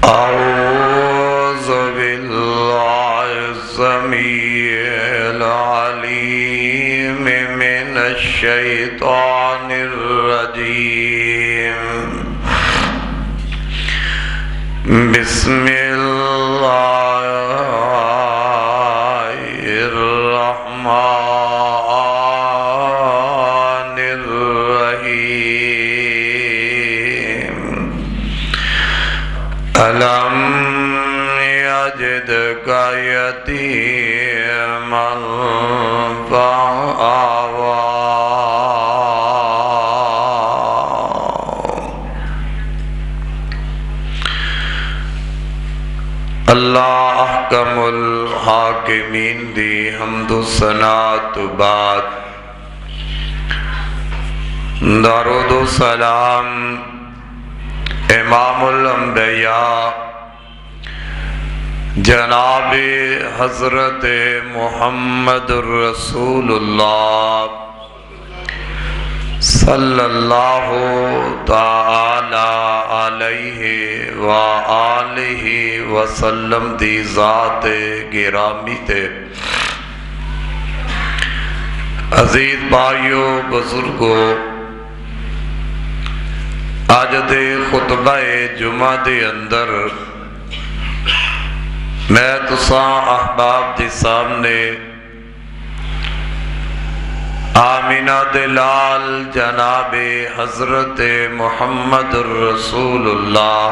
أعوذ بالله السميع العليم من الشيطان الرجيم. بسم الله الرحمن الرحيم. ألم يجدك يتيما فآوى. اللہ احکم الحاکمین دی حمد و ثنا تو بعد درود و سلام امام الانبیاء جناب حضرت محمد رسول اللہ صلی اللہ تعالی علیہ وآلہ وسلم دی ذات گرامی تے. عزیز بھائیو بزرگو، آج دے خطبہ جمعہ دے اندر میں تساں احباب دی سامنے آمینہ دلال جناب حضرت محمد رسول اللہ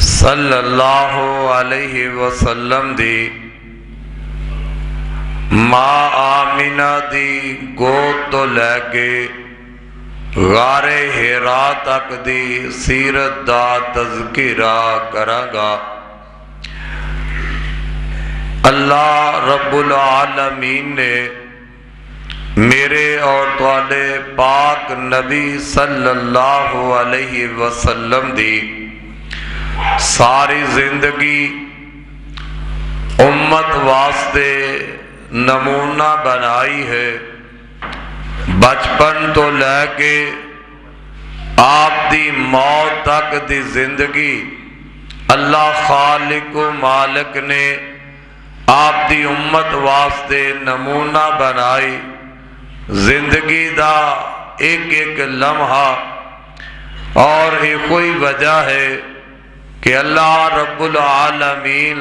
صلی اللہ علیہ وسلم دی ماں آمینہ دی گود تو لے کے غار حرا تک دی سیرت دا تذکرہ کرانگا. اللہ رب العالمین نے میرے اور تواڈے پاک نبی صلی اللہ علیہ وسلم دی ساری زندگی امت واسطے نمونہ بنائی ہے. بچپن تو لے کے آپ دی موت تک دی زندگی اللہ خالق و مالک نے آپ دی امت واسطے نمونہ بنائی. زندگی دا ایک ایک لمحہ اور ایک کوئی وجہ ہے کہ اللہ رب العالمین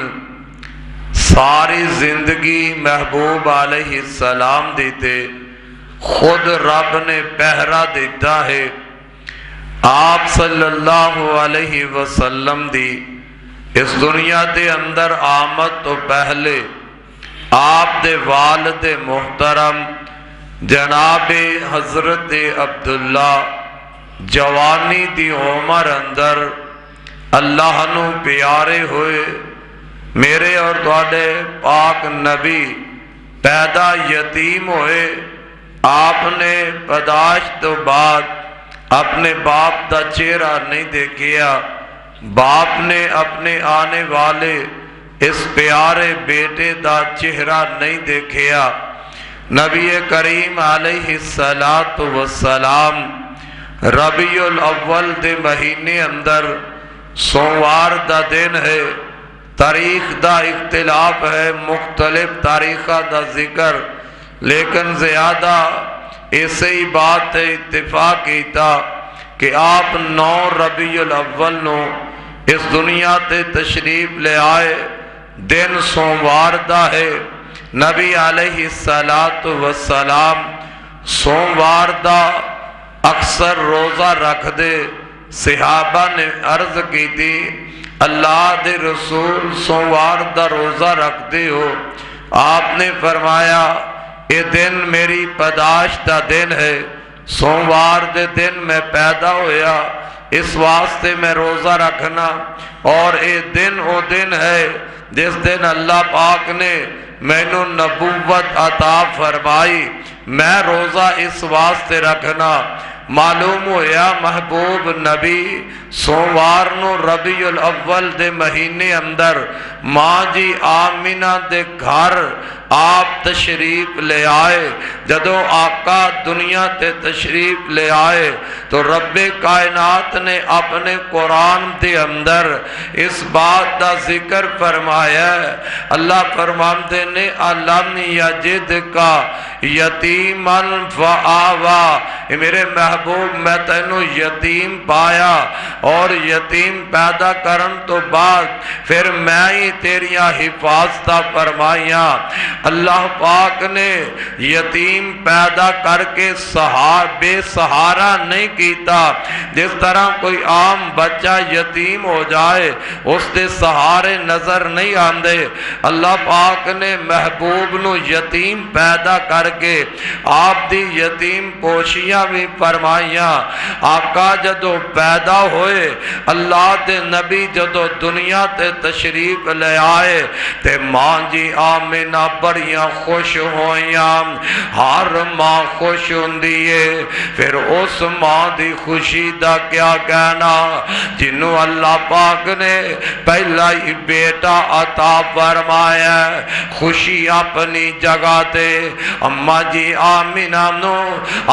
ساری زندگی محبوب علیہ السلام دیتے. خود رب نے پہرا دیتا ہے. آپ صلی اللہ علیہ وسلم دی اس دنیا دے اندر آمد تو پہلے آپ دے والد محترم جناب حضرت عبداللہ جوانی دی عمر اندر اللہ نو پیارے ہوئے میرے اور تواڈے پاک نبی پیدا یتیم ہوئے. آپ نے پیدائش تو بعد اپنے باپ دا چہرہ نہیں دیکھیا. باپ نے اپنے آنے والے اس پیارے بیٹے دا چہرہ نہیں دیکھیا. نبی کریم علیہ السلام ربیع الاول دے مہینے اندر سوموار دا دن ہے. تاریخ دا اختلاف ہے، مختلف تاریخہ دا ذکر، لیکن زیادہ اسی ہی بات تے اتفاق کیتا کہ آپ 9 ربیع الاول نو اس دنیا تے تشریف لے آئے. دن سوموار دا ہے. نبی علیہ السلام سوموار دا اکثر روزہ رکھ دے. صحابہ نے عرض کی تھی اللہ دے رسول سوموار دا روزہ رکھ دے ہو؟ آپ نے فرمایا یہ دن میری پیدائش دا دن ہے، سوموار دے دن میں پیدا ہویا، اس واسطے میں روزہ رکھنا. اور یہ دن وہ دن ہے جس دن اللہ پاک نے مینوں نبوت عطا فرمائی. میں روزہ اس واسطے رکھنا. معلوم ہویا محبوب نبی سوموار نو ربیع الاول دے مہینے اندر ماں جی آمینہ دے گھر آپ تشریف لے آئے، جدو آقا دنیا تے تشریف لے آئے تو رب کائنات نے اپنے قرآن دے اندر اس بات دا ذکر فرمایا ہے۔ اللہ فرماتے نے علم یجد کا یتیما فآوا، اے میرے محبوب میں تینوں یتیم پایا، اور یتیم پیدا کرن تو بعد پھر میں ہی تیریاں حفاظتہ فرمائیاں۔ اللہ پاک نے یتیم پیدا کر کے بے سہارا نہیں کیتا۔ جس طرح کوئی عام بچہ یتیم ہو جائے اس دے سہارے نظر نہیں آندے، اللہ پاک نے محبوب نو یتیم پیدا کر کے آپ دی یتیم پوشیاں بھی فرمائیاں۔ آقا جدو پیدا ہوئے، اللہ دے نبی جدو دنیا تے تشریف لے آئے تے ماں جی آمینہ بڑیاں خوش ہویاں۔ ہر ماں خوش ہوندیے، پھر اس ماں دی خوشی دا کیا کہنا جنہوں اللہ پاک نے پہلا ہی بیٹا عطا فرمایا۔ خوشی اپنی جگہ تے اماں جی آمینہ نو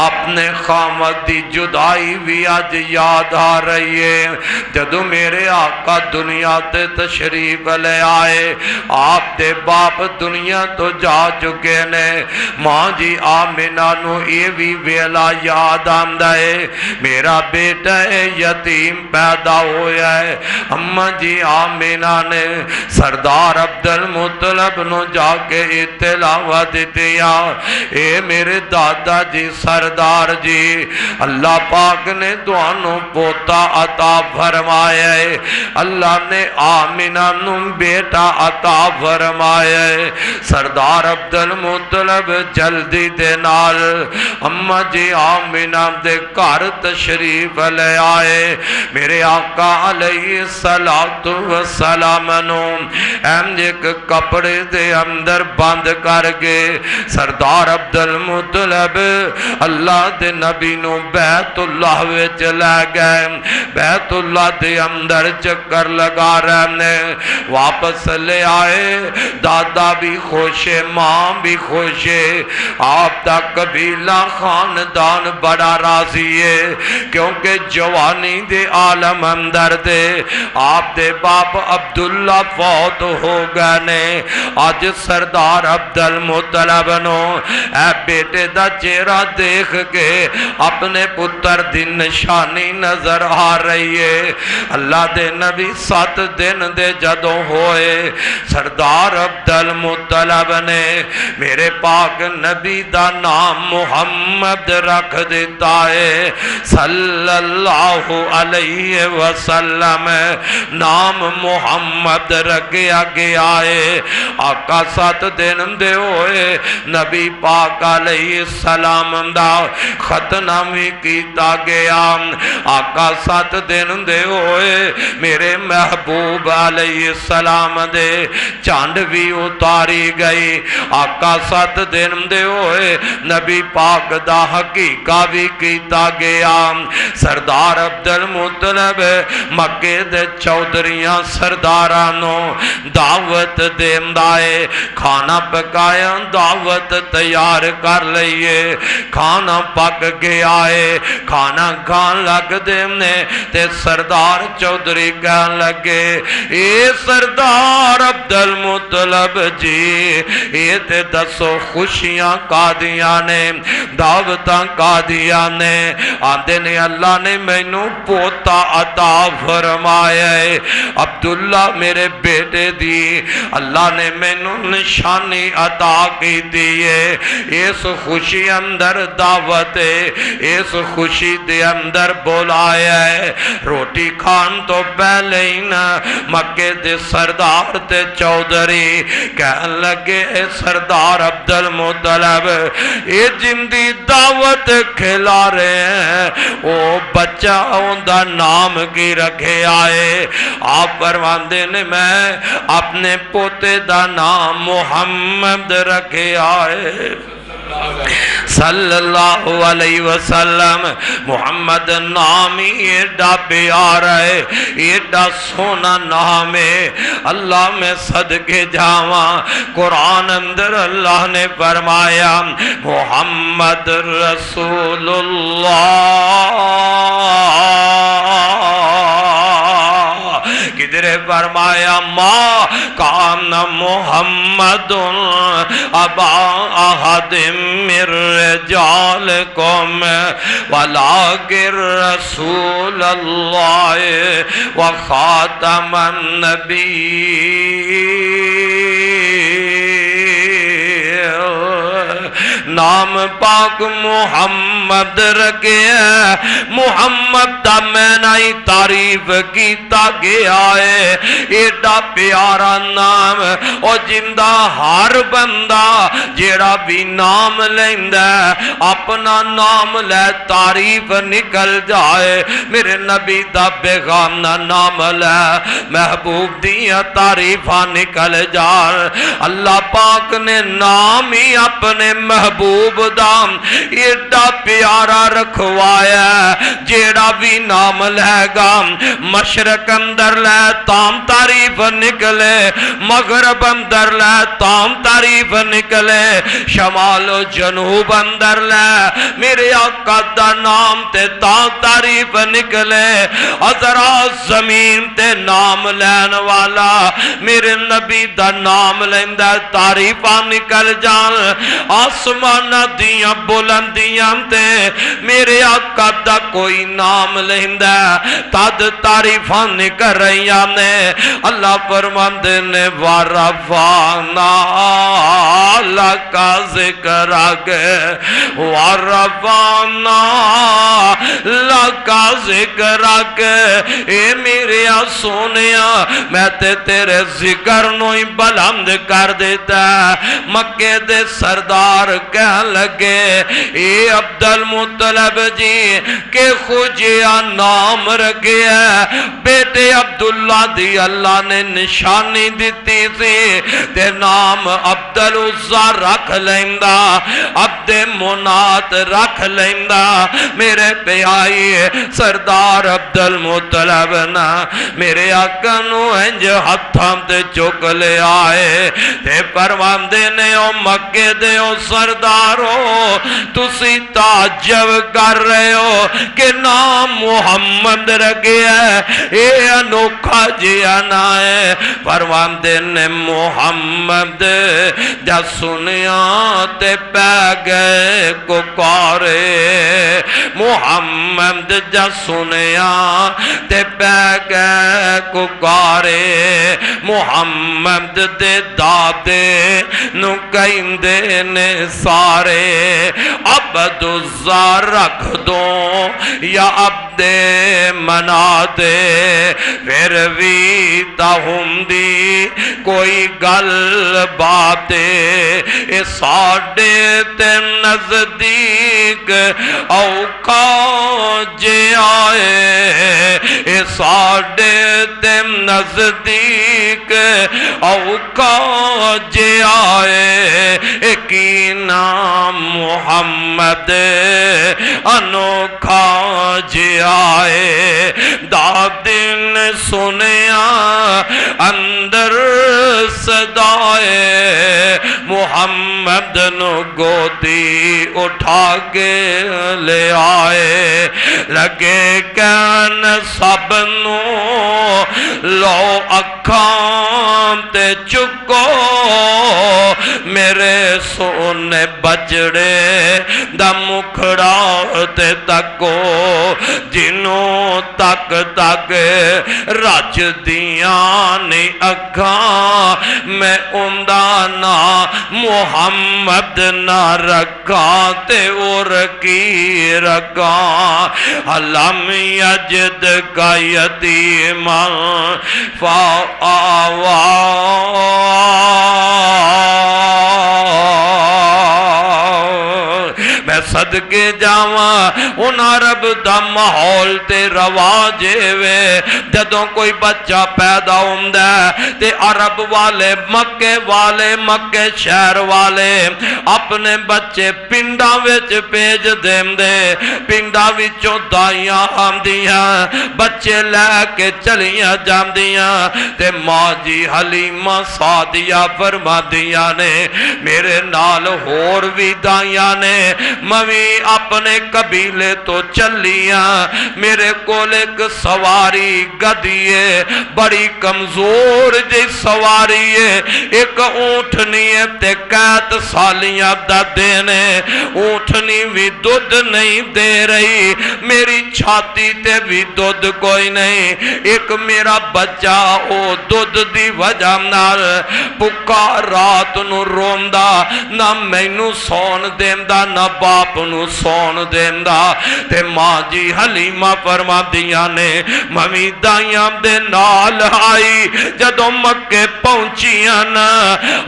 اپنے خامد دی جدائی بھی آج یاد آ رہی ہے۔ جدو میرے آقا دنیا تے تشریف لے آئے، آپ دے باپ دنیا تو جا چکے نے، ماں جی آمینہ نو یہ بھی ویلا یاد آندہ ہے میرا بیٹا یتیم پیدا ہویا ہے۔ اماں جی آمینہ نے سردار عبدالمطلب نو جا کے اطلاع دیتیا، اے میرے دادا جی سردار جی، اللہ پاک نے دوانوں پوتا عطا فرمایا ہے، اللہ نے آمینہ نو بیٹا عطا فرمایا ہے۔ سردار عبدالمطلب جلدی دے نال اماں جی آمینہ دے گھر تشریف لے آئے۔ میرے آقا علیہ السلام نو ایک کپڑے دے اندر بند کر کے سردار عبدالمطلب اللہ دے نبی نو بیت اللہ وچ لے گئے۔ بیت اللہ دے اندر چکر لگا رہنے، واپس لے آئے، دادا بھی خوش ہے، ماں بھی خوش ہے، آپ دا قبیلہ خاندان بڑا راضی ہے، کیونکہ جوانی دے عالم اندر دے آپ دے باپ عبداللہ فوت ہو گئے نے۔ آج سردار عبدالمطلب نو اے بیٹے دا چہرہ دیکھ کے اپنے پتر دی نشانی نظر آ رہی ہے۔ اللہ دے نبی 7 دن دے جدوں ہوئے، سردار عبدالمطلب نے میرے پاک نبی دا نام محمد رکھ دیتا ہے صلی اللہ علیہ وسلم، نام محمد رکھیا گیا ہے۔ آقا 7 دن دے ہوئے نبی پاک علیہ السلام دا ختنہ بھی کیتا گیا۔ آقا 7 دن دے ہوئے میرے محبوب علیہ السلام دے چاند بھی اتاری گئی۔ آقا 7 دن دے ہوئے نبی پاک دا حقیقہ بھی کیتا گیا۔ سردار عبدالمطلب مکے دے چودھریاں سردارانوں دعوت دیندائے، کھانا پکایا، دعوت تیار کر لئیے، کھانا پک گیا ہے، کھانا کھان لگ دینے تے سردار چودھری کہن لگے، اے سردار عبدالمطلب جی، یہ تے دسو خوشیاں قادیاں نے، دعوتاں قادیاں نے، آندے نے اللہ نے مینوں پوتا عطا فرمایا ہے، عبداللہ میرے بیٹے دی اللہ نے مینوں نشانی عطا کی دیئے۔ اس خوشی اندر دعوت ہے، اس خوشی دے اندر بولایا ہے۔ روٹی کھان تو پہلے ہی نا مکے دے سردار تے چودھری کہن لگے، اے سردار عبدالمطلب یہ جن دی دعوت کھلا رہے ہیں وہ بچہ ان دا نام کی رکھے آئے۔ آپ فرماندے نے میں اپنے پوتے دا نام محمد رکھے آئے۔ صلی اللہ علیہ وسلم محمد نامی ایڈا پیارا ہے ایڈا سونا نام ہے اللہ میں صدقے جاواں قرآن اندر اللہ نے فرمایا محمد رسول اللہ کدھر فرمایا ما کان محمد ابا احد من رجالکم ولکن رسول اللہ وخاتم النبی نام پاک محمد رکھے محمد دا میں نہیں تعریف کیتا گیا ہے ایڈا پیارا نام او جندہ ہر بندہ جیڑا بھی نام لیندہ اپنا نام لے تعریف نکل جائے میرے نبی دا پیغام نہ نام لے محبوب دیا تعریفہ نکل جائے اللہ پاک نے نام ہی اپنے محبوب دام ایڈا پیارا رکھوایا جیڑا بھی نام لے گا مشرق اندر لے تام تعریف نکلے مغرب اندر لے تام تعریف نکلے شمال و جنوب اندر لے میرے آقا دا نام تے تام تعریف نکلے حضرات زمین تے نام لین والا میرے نبی دا نام لیندہ تعریفہ نکل جان آسمان دیاں بلندیاں تے میرے آقا دا کوئی نام لیندہ تد تعریفاں نکل رہیاں نے اللہ فرماندے نے وَرَفَعْنَا لَكَ ذِكْرَكَ وَرَفَعْنَا لَكَ ذِكْرَكَ اے میرے سونیا میں تیرے ذکر نو ہی بلند کر دیتا مکے دے سردار کہن لگے اے عبدالمطلب جی کہ خوجیا نام رکھے ہے بیٹے عبداللہ دی اللہ نے نشانی دیتی تھی تے نام عبدالعزا رکھ لیندہ عبد منات رکھ لیندہ میرے پیائی سردار عبدالمطلب نا میرے آقا نو انج ہتھاں تے چک لے آئے تے پروان دینے او مکے دے او سردارو تسی تعجب کر رہے ہو کہ نام محمد رکھے ہے اے انوکھا جیانا ہے پروان دینے محمد جا سنیا تے پہ گئے ککارے محمد جا سنیا تے پہ گئے ککارے محمد دے دادے نو کہندے نے سارے عبد الزا رکھ دو یا عبد منا دے پھر بھی تاہم دی کوئی گل باتے اے ساڑے تے نزدیک اوکا جے آئے اے ساڑے تے نزدیک اوکا جے آئے ایک نام محمد انوکھا جے آئے دادن سنیا اندر صدائے محمد نو گودی اٹھا کے لے آئے لگے کہن سب نو لو اکھاں تے چکو میرے سونے بچڑے دا مکھڑا تے تکو جنوں تک تک رج دیاں نے اکھاں میں اندانا محمد نہ رکھا تے اور کی رکھا علم یجد کا یتیما فآوا میں صدقے جاواں ان عرب دا ماحول تے رواج وے جدوں کوئی بچہ پیدا ہوندا ہے تے عرب والے مکے شہر والے اپنے بچے پنڈاں وچ بھیج دیندے پنڈاں وچوں دائیاں آندیاں بچے لے کے چلیاں جاندیاں تے ماں جی حلیمہ سعدیہ فرمادیاں نے میرے نال ہور بھی دائیاں نے میں اپنے قبیلے تو چلیاں میرے کول ایک سواری گدیے بڑی کمزور جی سواری ہے ایک اونٹنی ہے تے قید سالیاں دا دینے اونٹنی بھی دودھ نہیں دے رہی میری چھاتی تے بھی دودھ کوئی نہیں ایک میرا بچہ او دودھ دی وجہ نال پکا رات نو روندہ نہ مینو سون دیندا نہ باپ نو سون دیندا تے ماں جی حلیمہ فرما دیاں نے ممی دائیاں دے نال آئی جدوں مکے پہنچیاں نا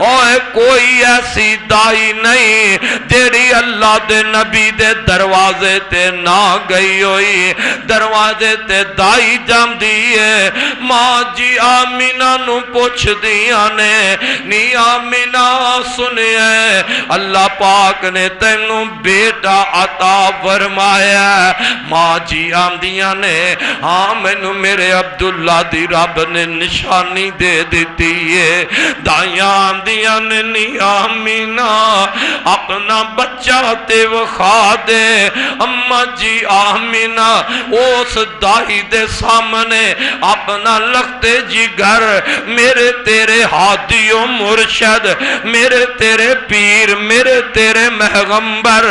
اوے کوئی ایسی دائی نہیں جیڑی اللہ دے نبی دے دروازے تے نہ گئی ہوئی دروازے تے دائی جام دیئے ماں جی آمینہ نو پوچھ دیاں نے نی آمینہ سنیے اللہ پاک نے تینوں بیٹا عطا فرمایا ماں جی آمدیاں نے ہاں مینوں میرے عبداللہ دی رب نے نشانی دے دیتی ہے دائیاں آمدیاں نے نی آمینہ اپنا بچہ تے وخا دے اماں جی آمینہ اس دائی دے سامنے اپنا لختے جگر میرے تیرے ہادی و مرشد میرے تیرے پیر میرے تیرے محغمبر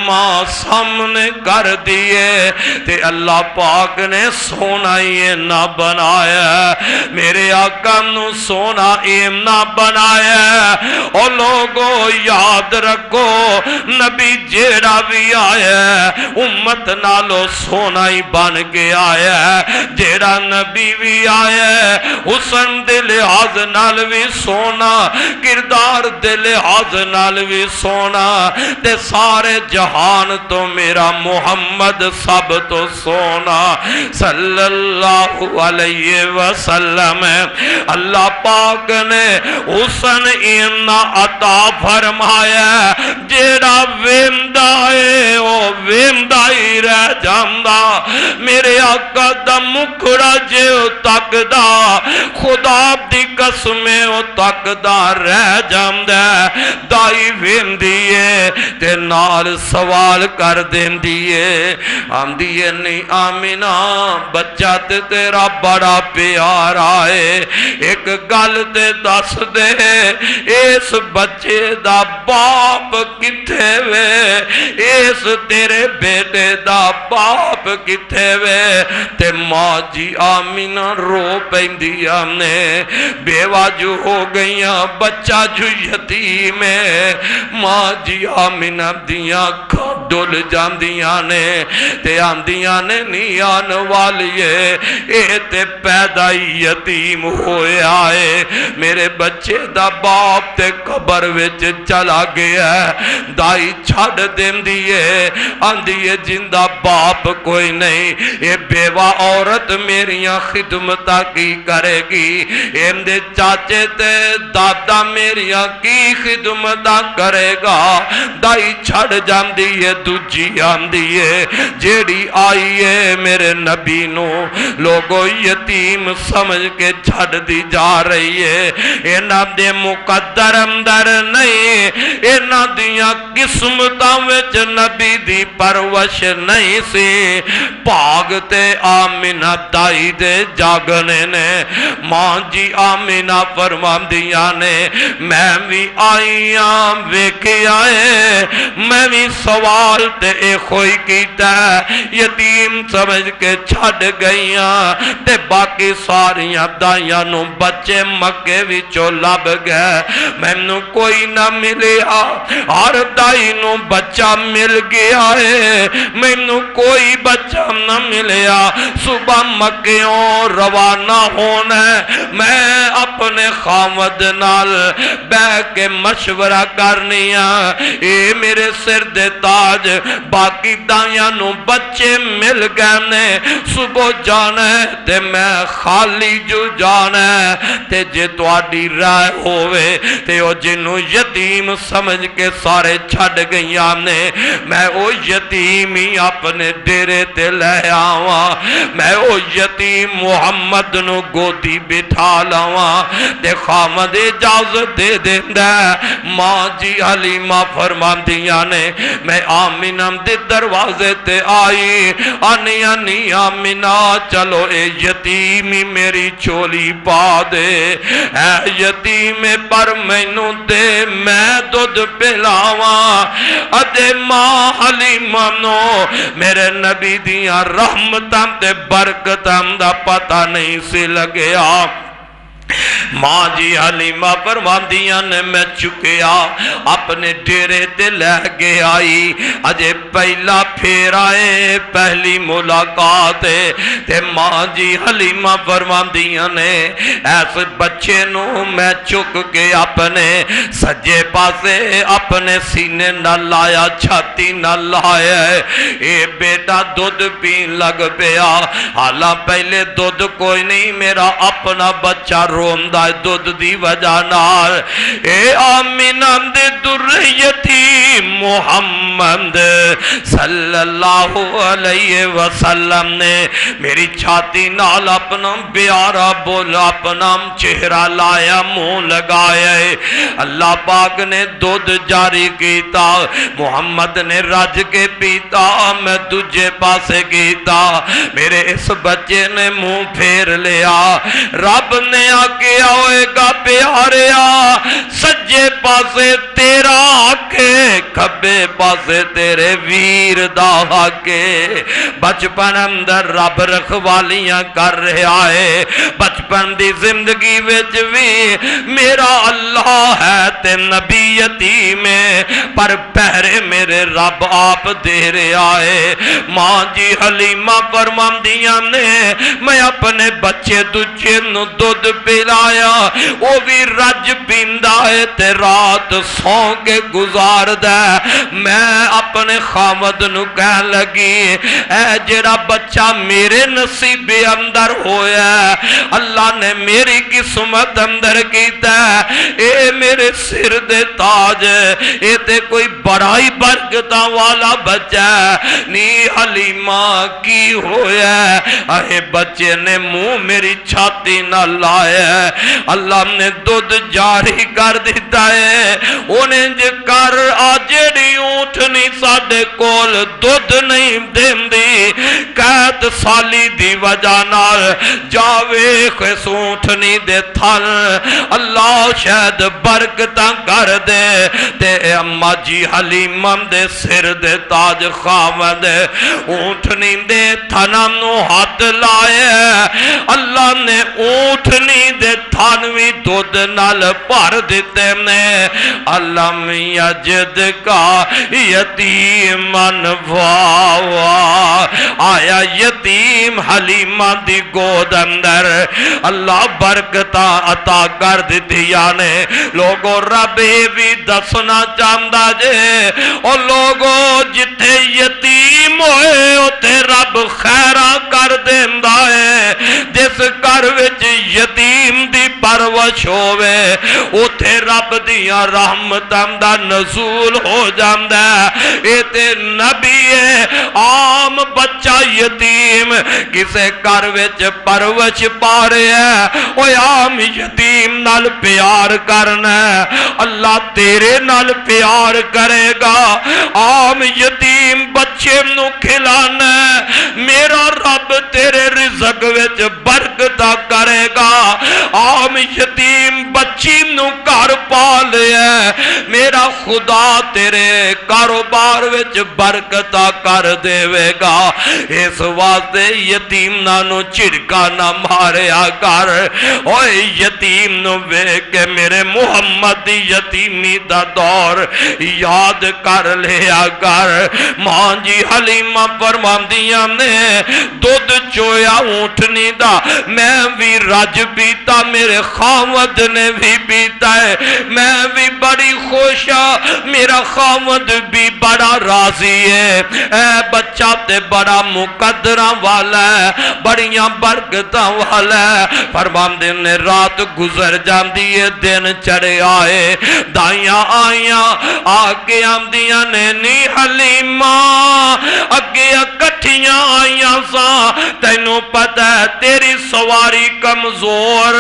ماں سامنے کر دیے تے اللہ پاک نے سونا یہ نہ بنایا میرے آقا نو سونا ایم نہ بنایا اور لوگوں یاد رکھو نبی جیڑا بھی آیا امت نالو سونا ہی بن کے آیا جیڑا نبی بھی آیا حسن دے لحاظ نال بھی سونا کردار دے لحاظ نال بھی سونا تے سارے جہان تو میرا محمد سب تو سونا صلی اللہ علیہ وسلم اللہ پاک نے حسن اینا عطا فرمایا جیڑا ویندہ ہے وہ ویندہ ہی رہ جاندہ میرے آقا دا مکھڑا جے تک دا خدا دی قسمیں او تک دا رہ جاندہ دائی ویندیے تے نال سوال کر دیندیے آمدیے نہیں آمینہ بچہ تے تیرا بڑا پیارا ہے ایک گل تے دس دے اس بچے دا باپ کتھے وے اس تیرے بیٹے دا باپ کتھے وے تے ماں جی آمینہ رو پیندی آمنے بیوہ جو ہو گئیاں بچہ جو یتیم ہے ماں جی آمینہ دیاں ڈول جاندیاں نے تے آندیاں نے نیان والیے اے تے پیدائی یتیم ہوئے آئے میرے بچے دا باپ تے قبر وچ چلا گیا دائی چھڑ دین دیئے آندیے جندہ باپ کوئی نہیں اے بیوہ عورت میریاں خدمتہ کی کرے گی ایم دے چاچے تے دادا میریاں کی خدمتہ کرے گا دائی چھڑ جان دیئے دوجی آن دیئے جیڑی آئیے میرے نبی نو لوگوں یتیم سمجھ کے چھڑ دی جا رہی ہے اینا دے مقدر اندر نہیں اینا دیاں قسمتاں وچ نبی دی پروش نہیں سی پاگتے آمینہ دائی دے جاگنے نے ماں جی آمینہ فرمان دیا نے میں بھی آئیاں ویکے آئے میں بھی سوال تے اے خوئی کیتا یتیم سمجھ کے چھڑ گئیاں تے باقی ساریاں دائیاں نو بچے مکے وچوں لب گئے میں نو کوئی نہ ملیا ہر دائی نو بچہ مل گیا ہے میں نو کوئی بچہ نہ ملیا صبح مکیوں روانہ ہونا ہے میں اپنے خامد نال بہ کے مشورہ کرنیا اے میرے سر دے تاج باقی دائیاں نو بچے مل گئے نے صبح جانا ہے تے میں خالی جو جانا ہے تے جے تواڈی رائے ہوئے تے او جنوں یتیم سمجھ کے سارے چھڑ گئیاں نے میں او یتیم ہی اپنے ڈیرے تے لے آواں میں او یتیم محمد نو گودی بٹھا لاواں تے خامد اجازت دے دیندا ماں جی حلیمہ فرماندیاں نے میں آمینہ دے دروازے تے آئی آنی آنی آمینہ چلو اے یتیمی میری چولی پا دے اے یتیم پر مینوں دے میں دودھ پلاواں ادے ماں حلیمہ نو میرے نبی دیاں رحمتاں تے برکتاں دا پتہ نہیں سی لگیا ماں جی حلیمہ فرماندیاں نے میں چکیا اپنے ڈیرے تے لے کے آئی اجے پہلا پھیر آئے پہلی ملاقات تے ماں جی حلیمہ فرماندیاں نے ایسے بچے نو میں چک کے اپنے سجے پاسے اپنے سینے نہ لایا چھاتی نہ لایا اے بیٹا دودھ پین لگ پیا حالاں پہلے دودھ کوئی نہیں میرا اپنا بچہ روندہ دودھ دی وجہ نال اے آمینہ دے دریتی محمد صلی اللہ علیہ وسلم نے میری چھاتی نال اپنا پیارا بولا اپنا چہرہ لایا منہ لگایا اللہ پاک نے دودھ جاری کیتا محمد نے رج کے پیتا میں تجھے پاسے کیتا میرے اس بچے نے منہ پھیر لیا رب نے آکے ہوئے گا پیاریا سجے پاسے تیرا آکے کھبے پاسے تیرے ویر دا آکے بچپن اندر رب رکھوالیاں کر رہا ہے بچپن دی زندگی وچ بھی میرا اللہ ہے تے نبی یتیم پر پہرے میرے رب آپ دے رہا ہے ماں جی حلیمہ فرماندیاں نے میں اپنے بچے تجھے نو دودھ پلایا وہ بھی رج پیندا ہے تے رات سو کے گزار دے میں اپنے خامد نو کہہ لگی اے جڑا بچہ میرے نصیب اندر ہویا اللہ نے میری قسمت اندر کیتا اے میرے سر دے تاج اے تے کوئی بڑائی برکتاں والا بچہ نی حلیمہ کی ہویا اے بچے نے منہ میری چھاتی نہ لائے اللہ نے دودھ جاری کر دیتا ہے انہیں جے کر آجڑی اونٹنی ساڑے کول دودھ نہیں دین دی قید سالی دی وجہ نال جاوے خیس اونٹنی دے تھل اللہ شاید برکتاں کر دے تے اممہ جی حلیمہ دے سر دے تاج خامد اونٹنی دے تھنانو ہاتھ لائے اللہ نے اونٹنی دے تھانوی دودھ نال پار دیتے نے علم یجد کا یتیمن واوا آیا یتیم حلیمہ دی گود اندر اللہ برکتہ عطا کر دیتی یانے لوگوں رب بھی دسنا چاندہ جے اور لوگوں جتے یتیم ہوئے ہوتے رب خیرہ کر دیندہ ہے جس گھر وچ یتیم دی پرورش ہووے اوتھے رب دیاں رحمتاں دا نزول ہو جاندا اے تے نبی ہے عام بچہ یتیم کسے گھر وچ پرورش پا رہا ہے او عام یتیم نال پیار کرنا اللہ تیرے نال پیار کرے گا عام یتیم بچے نو کھلانا میرا رب تیرے رزق وچ برکتہ کرے گا عام یتیم بچی نو گھر پالے میرا خدا تیرے کاروبار وچ برکتہ کر دے گا اس واسطے یتیم نانو چڑکا نہ ماریا کر اوے یتیم نو ویکھ کے میرے محمد یتیمی دا دور یاد کر لیا کر ماں جی حلیمہ فرماندیاں نے دودھ چویا اونٹنی دا میں بھی رج پیتا میرے خامد نے بھی پیتا ہے میں بھی بڑی خوش ہاں میرا خاوند بھی بڑا راضی ہے اے بچہ تے بڑا مقدراں والا ہے بڑیاں برکتاں والا ہے فرماندے نے رات گزر جاندی ہے دن چڑھے آئے دائیاں آئیاں آگے آمدیاں نے نی حلیمہ اگے اکٹھیاں آئیاں سا تینوں پتہ ہے تیری سواری کمزور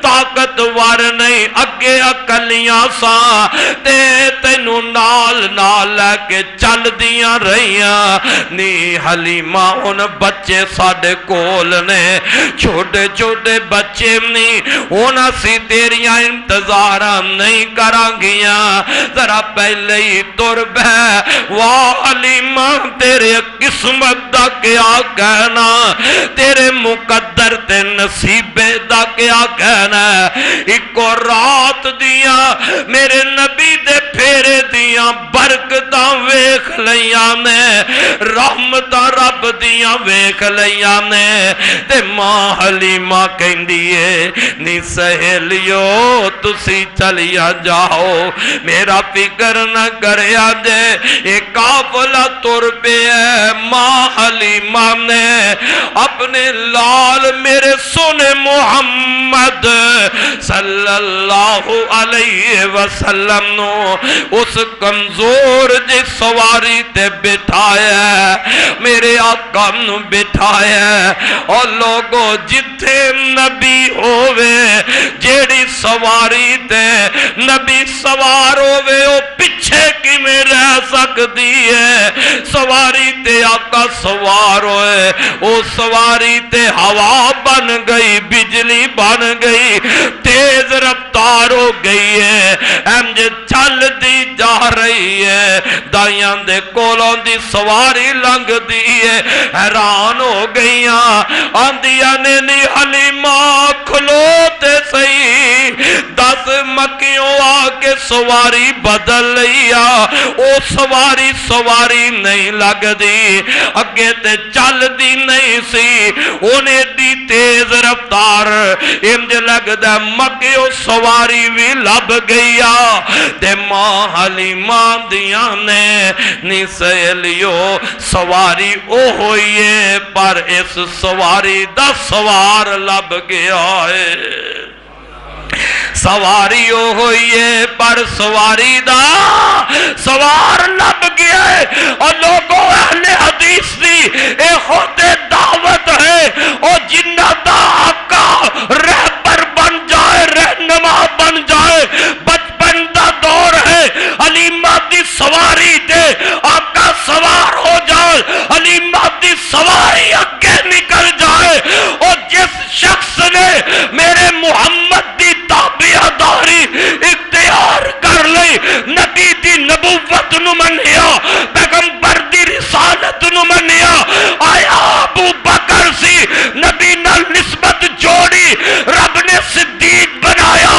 طاقتور نہیں اگے اکلیاں سا تینوں نال نال لے کے چل دیاں رہیاں نی حلیمہ ان بچے ساڑھے کول نے چھوٹے چھوٹے بچے نہیں ہونا سی تیریاں انتظار نہیں کرانگیاں ذرا پہلے ہی تر بے واہ حلیمہ تیرے قسمت دا کیا کہنا تیرے مقدر تے نصیبے دا کیا کہنا ایک اور رات دیاں میرے نبی دے پھیرے دیاں برکتاں ویکھ لیاں نے رحمتاں رب دیاں ویکھ لیاں نے تے ماں حلیمہ کہندیے نی سہیلیو تسی چلیا جاؤ میرا فکر نہ کریا جے ایک قافلہ تر پہ ہے ماں حلیمہ نے اپنے لال میرے سونے محمد صلی اللہ علیہ وسلم نو اس کمزور جی سواری تے بٹھایا میرے آقا نو بٹھایا اور لوگوں جتھے نبی ہووے جیڑی سواری تے نبی سوار ہووے او پچھے کی میں رہ سکتی ہے سواری تے آقا سوار ہوئے او سواری تے ہوا بن گئی بجلی بن گئی تیز رفتار ہو گئی ہے ایم جے چل دی جا رہی ہے دائیاں دے کولوں دی سواری لنگ دی ہے حیران ہو گئیاں آندیاں نے نی حلیمہ کھلوتے سہی 10 مکیوں آکے سواری بدل لیا او سواری نہیں لگ دی اگے تے چل دی نہیں سی انہیں دی تیز رفتار انج لگ دا مکیوں سواری بھی لب گیا تے ماں حلیمہ دیاں نے نی سہیلیو سواری او ہوئیے پر اس سواری دا سوار لب گیا ہے سواری او ہوئیے پر سواری دا سوار لب گیا ہے اور لوگوں اہل حدیث دی اے خود دعوت ہے اور جنہ دا آقا رہبر بن جائے رہنما بن جائے بچپن دا دور ہے حلیمہ دی سواری تے آقا سوار ہو جائے حلیمہ دی سواری اگے نکل جائے اور جس شخص نے میرے محمد دی تابعداری اختیار کر لی نبی دی نبوت نو منیا پیغمبر دی رسالت نو منیا آیا ابو بکر سی نبی نال نسبت جوڑی رب نے صدیق بنایا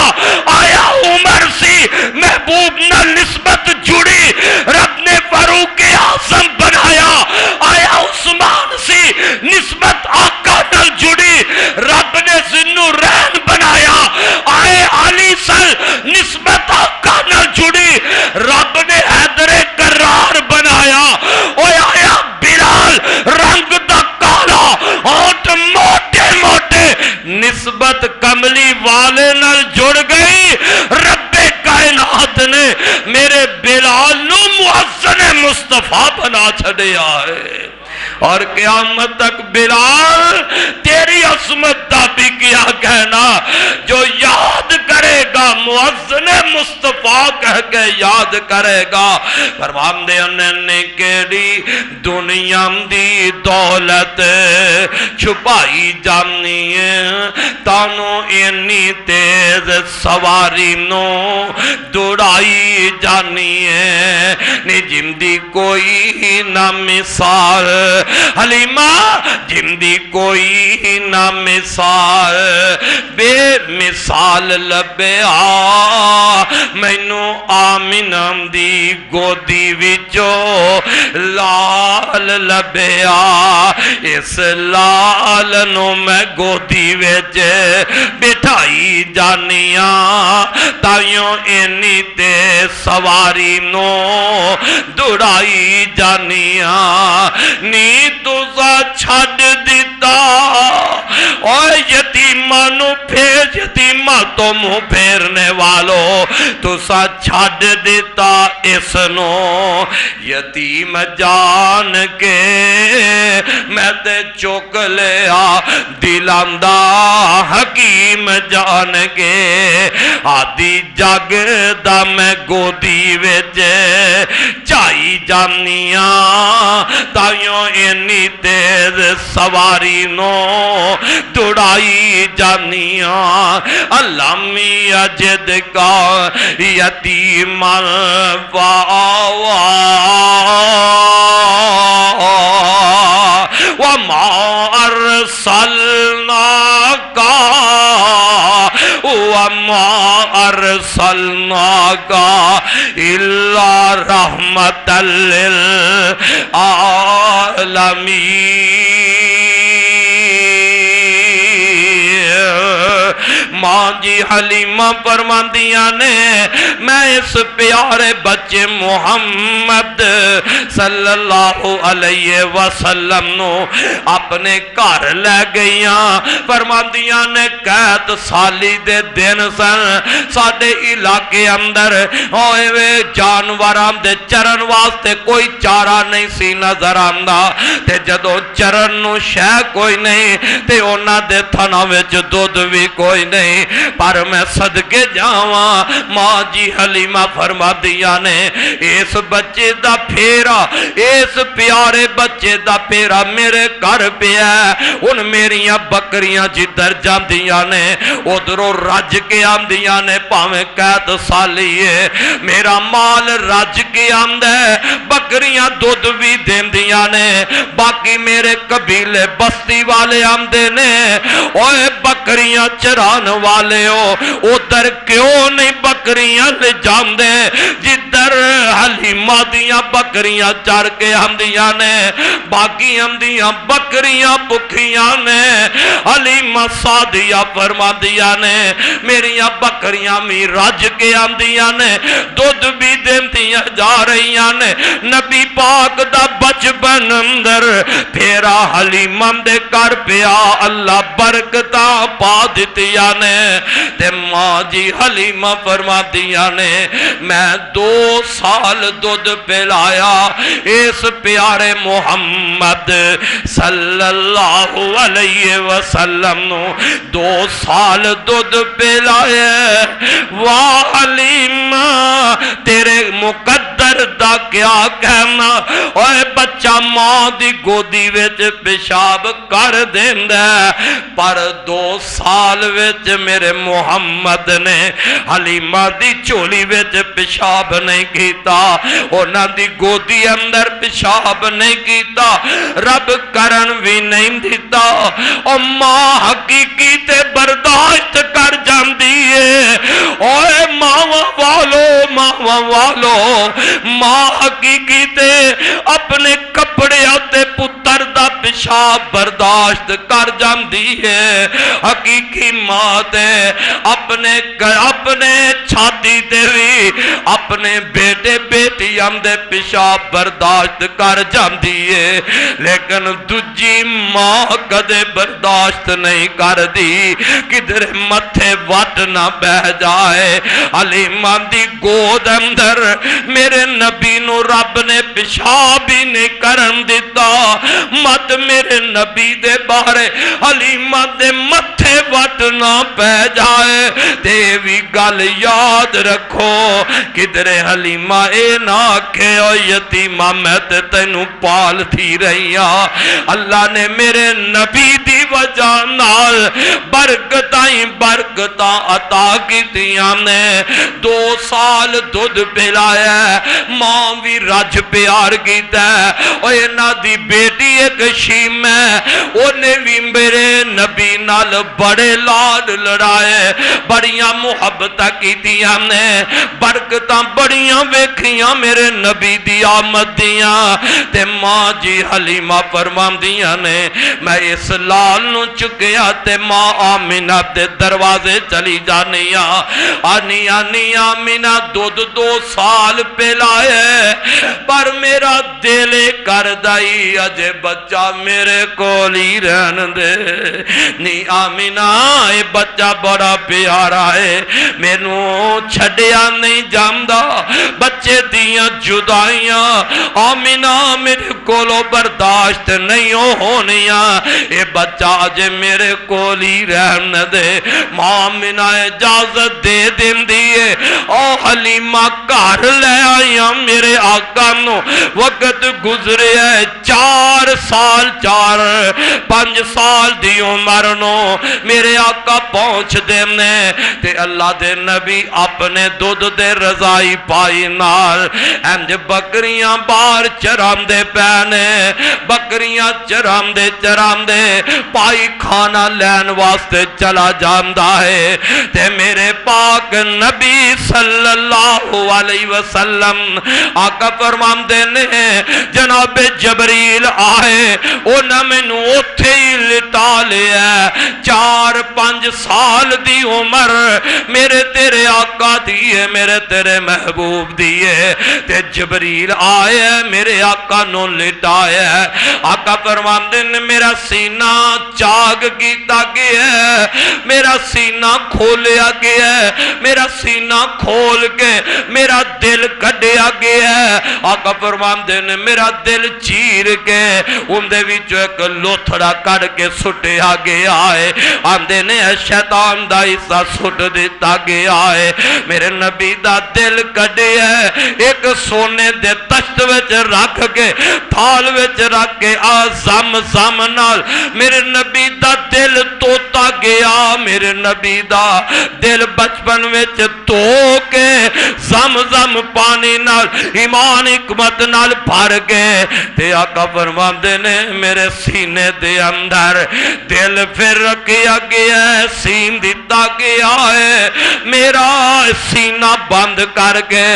آیا عمر سی محبوب نال نسبت جڑی رب نے فاروق اعظم بنایا آیا عثمان سی نسبت آقا نال جڑی رب نے ذنو رین بنایا آئے علی سل نسبت آقا نال جڑی رب نے حیدر کرار بنایا اوہ آیا بلال رنگ دا کالا ہونٹ موٹے موٹے نسبت کملی والے نال جڑ گئی رب کائنات نے میرے بلال نو مؤذن مصطفیٰ بنا چھڑیا ہے اور قیامت تک بلال تیری عظمت دا بھی کیا کہنا جو یاد کرے گا مؤذن مصطفیٰ کہہ کے یاد کرے گا فرماندے انہیں کیڑی دنیا دی دولت چھپائی جانی ہے تانو اینی تیز سواری نو دوڑائی جانی ہے نی جندی کوئی نہ مثال حلیمہ جندی کوئی نہ مثال بے مثال لبے مینو آمنہ دی گودی وچوں لال لبیا اس لال نو میں گودی وچ بٹھائی جانیاں تائیوں اینی تے سواری نو دوڑائی جانیاں نی تُسا چھڈ دیتا اوے یتیماں نو پھیر یتیماں تو منہ پھیرنے والو تُسا چھڈ دیتا اس نو یتیم جان کے میں تے چوک لیا دلاندہ حکیم جان کے آدھی جگ دا میں گودی وچ چائی جانیاں تائیوں اینی تیز سواری نو دوڑائی جانیاں الامی اجد کا یتیم وما ارسلناک وما ارسلناک الا رحمت للعالمین۔ ماں جی حلیمہ فرماندیاں نے میں اس پیارے بچے محمد صلی اللہ علیہ وسلم نو اپنے گھر لے گئیاں فرماندیاں نے قید سالی دے دن سن ساڈے علاقے اندر ہوئے وے جانوراں دے چرن واسطے کوئی چارہ نہیں سی نظر آندا تے جدو چرن نو شے کوئی نہیں تے اونا دے تھنا وچ دودھ بھی کوئی نہیں پر میں صدقے جاواں ماں جی حلیمہ فرماندیاں نے اس بچے دا پھیرا اس پیارے بچے دا پھیرا میرے گھر پہ ہے ان میریاں بکریاں جدھر جاندیاں نے ادھروں رج کے آندیاں نے پاویں قید سالی ہے میرا مال رج کے آندے بکریاں دودھ بھی دیندیاں نے باقی میرے قبیلے بستی والے آندے نے اوے بکریاں چران والے ہو ادھر کیوں نہیں بکریاں لے جاندے جدھر حلیمہ دیاں بکریاں چار کے آندیاں نے باقی آندیاں بکریاں بکھیاں نے حلیمہ سعدیہ فرماندیاں نے میریاں بکریاں می رج کے آندیاں نے دودھ بھی دیندیاں جا رہیاں نے نبی پاک دا بچپن اندر پھیرا حلیمہ دے کر پیا اللہ برکتاں پا دتیاں نے تے ماں جی حلیمہ فرماندیاں نے میں 2 سال دودھ پلایا اس پیارے محمد صلی اللہ علیہ وسلم نو 2 سال دودھ پلایا واہ حلیمہ تیرے مقدر دا کیا کہنا اوے بچہ ماں دی گودی وچ پیشاب کر دیندا پر 2 سال وچ میرے محمد نے حلیمہ دی چولی وچ پیشاب نہیں کیتا اونا دی گودی اندر پیشاب نہیں کیتا رب کرن بھی نہیں دیتا او ماں حقیقی تے برداشت کر جاندی ہے اوے ماں والو ماں حقیقی تے اپنے کپڑے آتے پتر دا پیشاب برداشت کر جاندی ہے حقیقی ماں تے اپنے چھاتی تے بھی اپنے بیٹے بیٹی دے پیشاب برداشت کر جاندی ہے لیکن دجی ماں کدے برداشت نہیں کر دی کدھر متھے وٹ نہ بہ جائے حلیمہ دی گود اندر میرے نبی نو رب نے پیشاب ہی نہیں کرن دیتا مت میرے نبی دے بارے حلیمہ دے متھے وٹ نہ پہ جائے تے بھی گل یاد رکھو کدھر حلیمہ اے نہ آکھے او یتیمہ میں تے تینوں پال تھی رہی ہاں اللہ نے میرے نبی دی وجہ نال برکتائیں عطا کیتیاں نے 2 سال دودھ پلایا ماں بھی رج پیار کیتا اور انہاں دی بیٹی ایک شیم ہے انہیں بھی میرے نبی نال بڑے لاڈ لڑائے بڑیاں محبتاں کیتیاں نے برکتاں بڑیاں ویکھیاں میرے نبی دی آمد دیاں تے ماں جی حلیمہ فرماندیاں نے میں اس لال نو چکیا تے ماں آمینہ دے دروازے چلی جانیاں آنی آمینہ 2 سال پلائے پر میرا دل کر دائی اجے بچہ میرے کولی رہن دے نی آمینہ اے بچہ بڑا پیارا ہے مینوں چھڑیا نہیں جامدہ بچے دیاں جدائیاں آمینہ میرے کولو برداشت نہیں ہونیاں اے بچہ اجے میرے کولی رہن دے ماں آمینہ اجازت دے دن دیئے او حلیمہ گھر لے آئیاں میرے آقا نو وقت گزرے ہے 4 سال 5 سال دی عمر نو میرے آقا پہنچ دینے تے اللہ دے نبی اپنے دودھ دے رضائی پائی نال انج بکریاں بار چرام دے پینے بکریاں چرام دے پائی کھانا لین واسطے چلا جاندہ ہے تے میرے پاک نبی صلی اللہ علیہ وسلم آقا فرمان دینے جناب جبریل آئے انہاں میں نو اتھے ہی لٹا لیا 4-5 سال دی عمر میرے تیرے آقا دیئے میرے تیرے محبوب دیئے تے جبریل آئے میرے آقا نو لٹائے آقا فرمان دینے میرا سینہ چاگ کیتا گیا ہے میرا سینہ کھولیا گیا ہے میرا سینہ کھول کے میرا دل کڈیا گیا ہے آقا فرمان دینے میرا دل چیر کے اندے بھی جو ایک لوتھڑا کڑ کے سٹے گیا ہے آندے نے شیطان دا حصہ سٹ دیتا گیا ہے میرے نبی دا دل کڈے ہے ایک سونے دے تشت وچ رکھ کے تھال وچ رکھ کے زم نال میرے نبی دا دل توتا گیا میرے نبی دا دل بچپن وچ تو کے زم پانی نال ایمان حکمت نال بھر گئے تے آقا فرماندے نے میرے سینے دے اندر دل پھر رکھیا گیا ہے سین دیتا گیا ہے میرا سینہ بند کر کے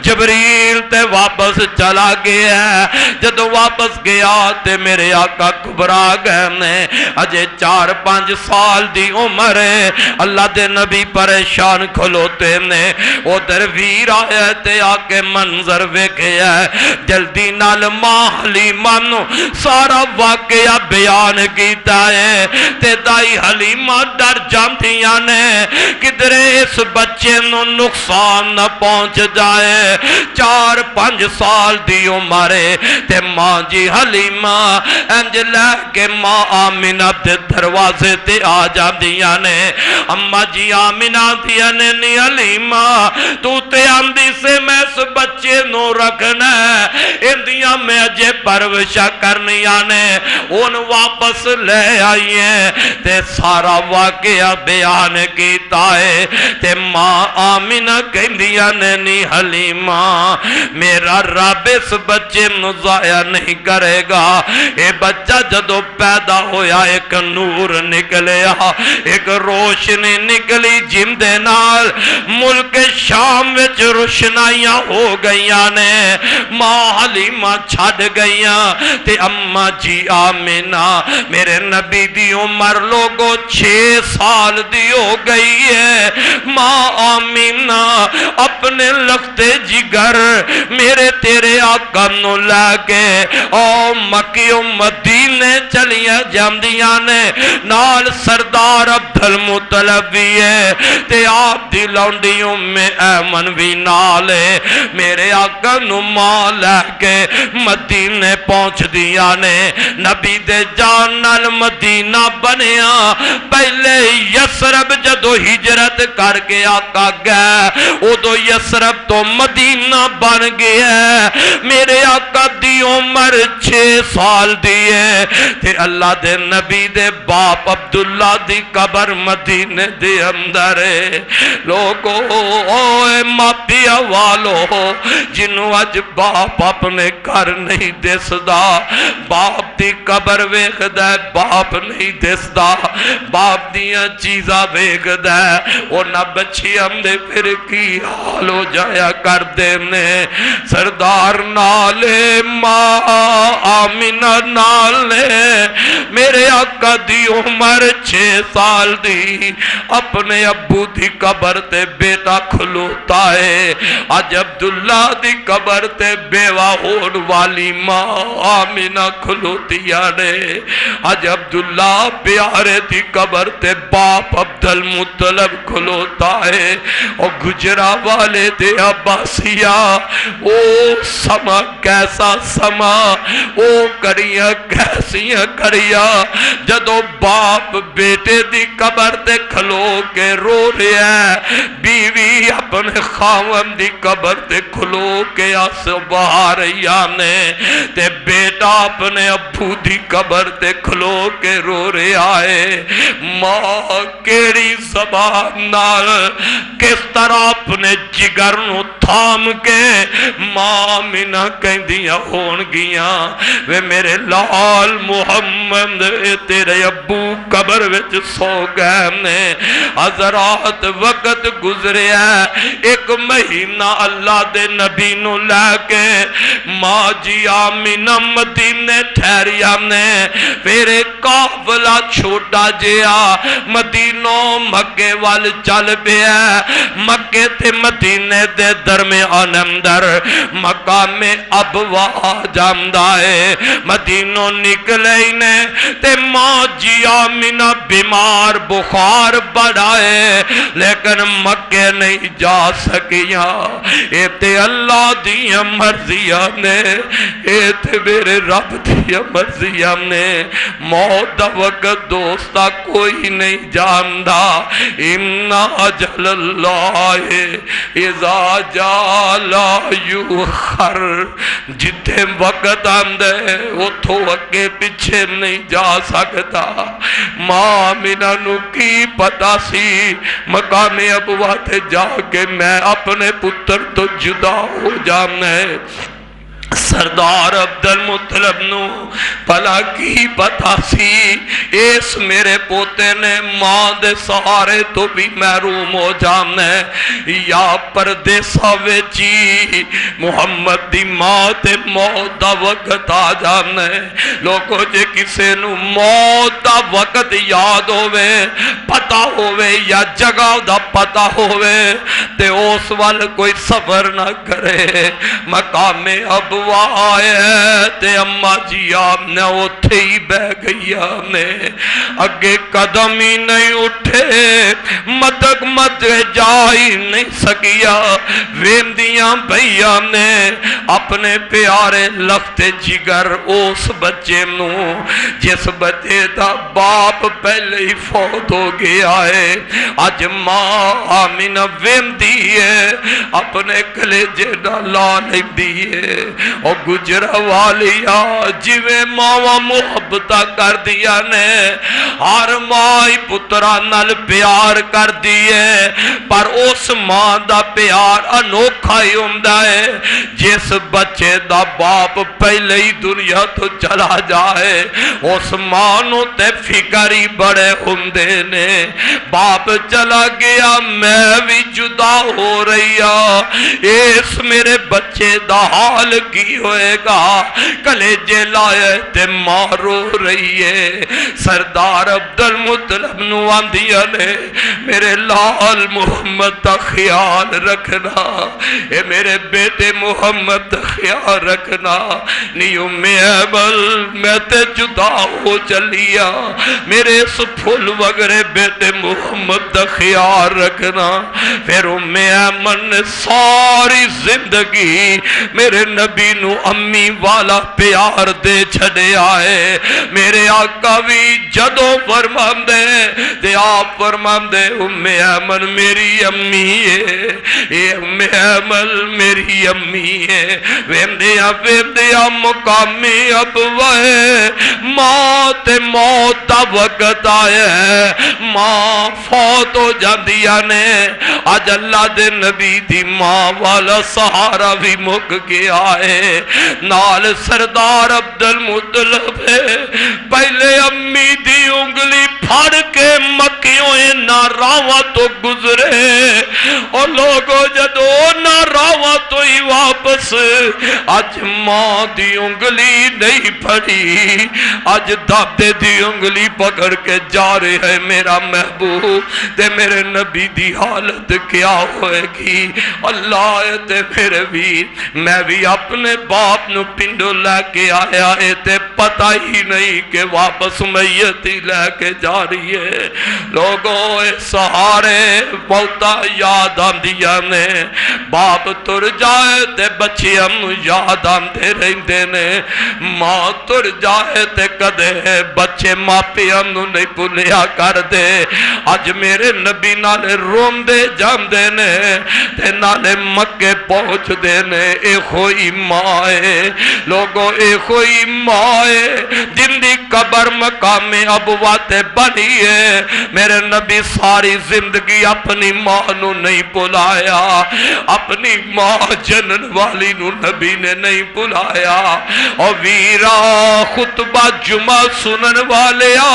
جبریل تے واپس چلا گیا ہے جدو واپس گیا تے میرے آقا گھبرا گئے نے اجے 4-5 سال دی عمر ہے اللہ دے نبی پریشان کھلوتے نے ادھر ویر آیا تے آکے منظر ویکھیا جلدی نال ماں حلیمہ نو سارا واقعہ بیان کیتا ہے تے دائی حلیمہ ڈر جاندیاں نے کدرے اس بچے نو نقصان نہ پہنچ جائے 4-5 سال دی عمر تے ماں جی حلیمہ انج لے کے ماں آمینہ دے دروازے تے آ جاندیاں نے اماں جی آمینہ دیا نے نی حلیمہ تو تے آندی سے میں اس بچے نو رکھنا ہے اندیاں میں اجے پروشہ کرنیاں نے ان واپس لے آئیے تے سارا واقعہ بیان کیتا ہے تے ماں آمینہ کہندیاں نے نی حلیمہ میرا رب اس بچے نو ضائع نہیں کرے گا اے بچہ جدو پیدا ہویا ایک نور نکلیا ایک روشنی نکلی جن دے نال ملک شام وچ روشنائیاں ہو گئیاں نے ماں حلیمہ چھڑ گئیاں تے اماں جی آمینہ میرے نبی دی عمر لوگو 6 سال دی ہو گئی ہے ماں آمینہ اپنے لختے جگر میرے تیرے آقا نو لے کے او مکی و مدینے چلیاں جاندیاں نے نال سردار عبدالمطلب بھی ہے تے آپ دی لونڈیوں میں ایمن بھی نالے میرے آقا نو ماں لے کے مدینے پہنچ دیا نے نبی دے جان نال مدینہ بنیا پہلے یسرب جدو ہجرت کر کے آقا گئے ادو یسرب تو مدینہ بن گیا میرے آقا دی عمر 6 سال دیئے تے اللہ دے نبی دے باپ عبداللہ دی قبر مدینے دے اندر ہے لوگو اوے ماپیا والو جنو اج باپ اپنے گھر نہیں دسدا باپ دی قبر ویکھدا ہے باپ نہیں دسدا باپ دیاں چیزاں ویکھدا ہے او نہ بچی ہم دے پھر کی حال ہو جایا کر دے نے سردار نالے ماں آمینہ نالے میرے آقا دی عمر 6 سال دی اپنے ابو دی قبر تے بیٹا کھلوتا ہے آج عبداللہ دی قبر تے بیوہ ہون والی ماں آمینہ کھلوتی آنے آج عبداللہ پیارے دی قبر تے باپ عبدالمطلب کھلوتا ہے اور گجرا والے دے عباسیہ او سما کیسا سما او کریاں کیسیاں کریاں جدو باپ بیٹے دی قبر تے کھلو کے رو رہا ہے بیوی اپنے خاون دی قبر تے کھلو کے آنسو بہا رہی آنے تے بیٹا اپنے ابو دی قبر تے کھلو کے رو رہا ہے ماں کیڑی زبان نال کس طرح اپنے جگر نو تھام کے ماں منہ کہندیاں ہون گیاں وے میرے لال محمد تیرے ابو قبر وچ سو گئے نے حضرات وقت گزرے ہے 1 مہینہ اللہ دے نبی نو لے کے ماں جی آمینہ مدینے ٹھہریا نے پھر قافلہ چھوٹا جیا مدینوں مکے وال چل پیا مکے تے مدینے دے درمیان اندر مقام ابوا جاندا ہے مدینوں نکلے نے تے ماں جی آمینہ بیمار بخار بڑا ہے لیکن مکے نہیں جا سکیاں اے تے اللہ دی مرضیاں نے اے تے میرے رب دی مرضیاں نے موت دا وقت دوستا کوئی نہیں جاندا اِنَّا اجل اللہ اذا جا لا یوخر جتنے وقت آندے وہ تو اگے پیچھے نہیں جا سکتا ماں منہ نو کی پتا سی مقام ابوا تے جا کے میں اپنے پتر تو جدا ہو جانے سردار عبدالمطلب نو پلا کی پتا سی اس میرے پوتے نے ماں دے سہارے تو بھی محروم ہو جانے یا پردیسا ویچی محمد دی ماں تے موت دا وقت آ جانے لوگوں جے کسے نو موت دا وقت یاد ہوئے پتا ہوئے یا جگہ دا پتا ہوئے تے اس وال کوئی سفر نہ کرے مقام ابوا آئے تے اماں جی آپ نے اٹھے ہی بہ گئی نے اگے قدم ہی نہیں اٹھے مدک مت جائی نہیں سکیا ویندیاں بھئیاں نے اپنے پیارے لخت جگر اس بچے نو جس بچے دا باپ پہلے ہی فوت ہو گیا ہے آج ماں آمینہ ویندی ہے اپنے کلیجے ڈالا نہیں دیئے او گجرا والیا جویں ماں محبتہ کر دیا نے ہر مائی پترا نال پیار کر دیئے پر اس ماں دا پیار انوکھا ہی ہوندا ہے جس بچے دا باپ پہلے ہی دنیا تو چلا جائے اس ماں نو تے فکر ہی بڑے ہوندے نے باپ چلا گیا میں بھی جدا ہو رہی اس میرے بچے دا حال کی ہوئے گا کلیجے لائے تے مارو رہی ہے سردار عبدالمطلب نو آندیا نے میرے لال محمد دا خیال رکھنا اے میرے بیٹے محمد دا خیال رکھنا نیو میں ایبل میں تے جدا ہو چلیا میرے اس پھول وگرے بیٹے محمد دا خیال رکھنا پھر میں ایمن نے ساری زندگی میرے نبی مینو امی والا پیار دے چھڑے آئے. میرے آقا بھی جدو فرماندے تے آپ فرماندے ام ایمن میری امی ہے, اے ام ایمن میری امی ہے. ویندیا مقامی اب وے ماں تے موت دا وقت آیا ہے, ماں فوت ہو جاندیاں نے. اج اللہ دے نبی دی ماں والا سہارا بھی مک گیا ہے. نال سردار عبد المطلب ہے, پہلے امی دی انگلی پھڑ کے مکیوں نہ راواں تو گزرے اور لوگوں جدو نہ راواں تو ہی واپس. اج ماں دی انگلی نہیں پھڑی, اج دادے دی انگلی پکڑ کے جا رہے ہیں. میرا محبوب تے میرے نبی دی حالت کیا ہوئے گی؟ اللہ تے میرے ویر, میں بھی اپنے باپ نو پنڈو لے کے آیا ہے تے پتہ ہی نہیں کہ واپس میت ہی لے کے جا رہی ہے. لوگوں سہارے بہتا یاد آندیاں نے, باپ تر جائے تے بچے ہم یاد آندے رہندے نے, ماں تر جائے تے کدے بچے ماپے ہم نہیں بھولیا کر دے. اج میرے نبی نالے روندے جاندے نے تے نالے مکے پہنچ دے نے. اے کوئی ماں ہے لوگوں, اے کوئی ماں ہے جن دی قبر مقام ابوات بنی ہے. میرے نبی ساری زندگی اپنی ماں نو نہیں بلایا, اپنی ماں جنن والی نو نبی نے نہیں بلایا. اور ویرا خطبہ جمعہ سنن والیا,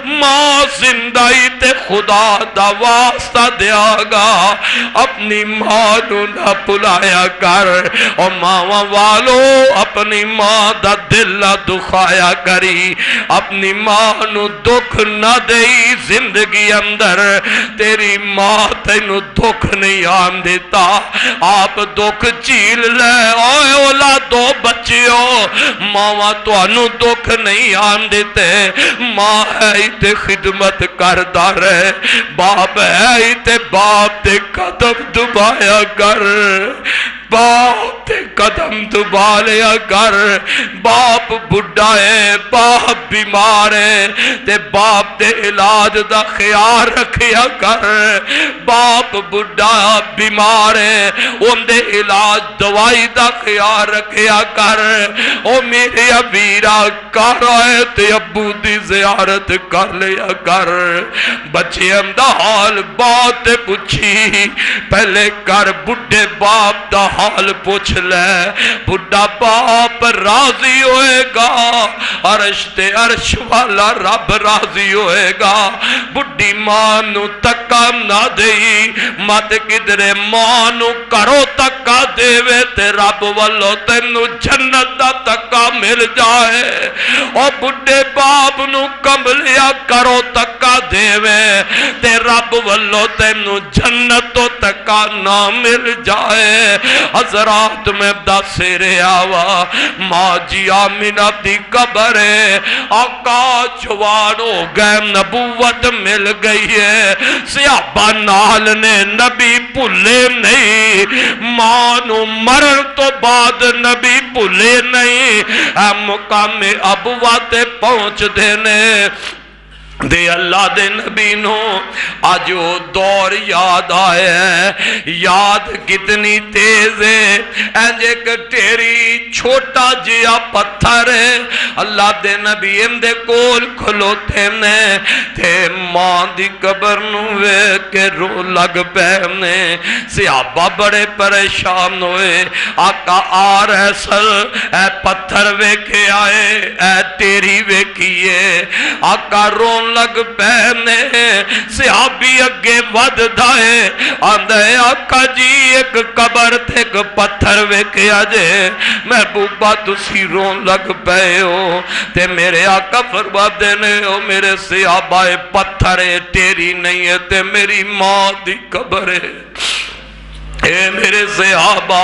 ماں زندائی تے خدا دا واسطہ دیا گا, اپنی ماں نو نہ بلایا کر. اور ماں والو اپنی ماں دا دل نہ دکھایا کری, اپنی ماں نو دکھ نہ دئی زندگی اندر. تیری ماں تینو دکھ نہیں آن دیتا, آپ دکھ چیل لے. اوے اولادو بچیو, ماں تو انو دکھ نہیں آن دیتے. ماں ہے تے خدمت کردہ رہے, باپ ہے تے باپ تے قدم دبایا کر, باپ تے قدم دبا لیا کر. باپ بڑھا ہے, باپ بیمار ہے تے باپ تے علاج دا خیال رکھیا کر. باپ بڑھا بیمار ہے, ان دے علاج دوائی دا خیال رکھیا کر. او میرے ابیرا کر آئے تے ابو دی زیارت کر لیا کر. بچے ہم دا حال بات پوچھی, پہلے کر بڑھے باپ دا حال پوچھ لے. بڑھا باپ راضی ہوئے گا, عرش تے عرش والا رب راضی ہوئے گا. بڑھی ماں نو تکا نہ دئی, مت کدرے ماں نو کرو تکا دے وے تے رب والو تینو جنت دا تکا مل جائے. اور بڑھے باپ نو کملیا کرو تکا دے وے تے رب والو تینو جنت تو تکا نہ مل جائے. حضرات میں دسے رہا ماں جی آمینہ دی قبر ہے, آقا جوان ہو گئے, نبوت مل گئی ہے. صحابہ نال نے نبی بھولے نہیں, ماں نو مرن تو بعد نبی بھولے نہیں. مقام ابوات پہنچ دینے دے اللہ دے نبی نو آج وہ دور یاد آئے ہیں. یاد کتنی تیز ہے, اینجے کٹیری چھوٹا جیا پتھر ہے. اللہ دے نبی اندے کول کھلوتے نے تے ماں دی قبر نو وے کے رو لگ پہنے. صحابہ بڑے پریشان ہوئے, آقا آ رہے سر اے پتھر وے کے آئے, اے تیری وے کیے. آقا رون لگ پہنے. صحابی اگے ود دائے, آندھے آقا جی ایک قبر تے ایک پتھر ویکے آجے. محبوبہ تسی رون لگ پہے ہو تے میرے آقا فرما دینے ہو, میرے صحابہ پتھر تیری نہیں ہے تے میری ماں دی قبر ہے. اے میرے صحابہ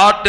8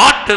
8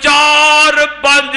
4-5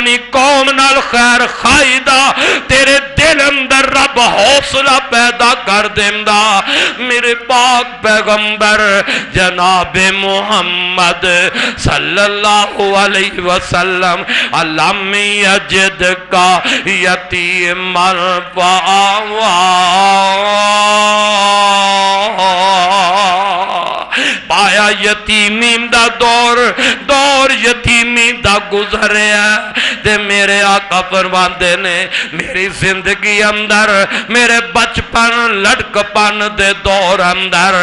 اپنی قوم نال خیر خائی دا تیرے دل اندر رب حوصلہ پیدا کر دیندا میرے پاک پیغمبر جناب محمد صلی اللہ علیہ وسلم علم یجد کا یتیم فآوا پایا یتیمی دا دور یتیمی دا گزرے ہے تے میرے آقا فرماندے نے میری زندگی اندر میرے بچپن لڑکپن دے دور اندر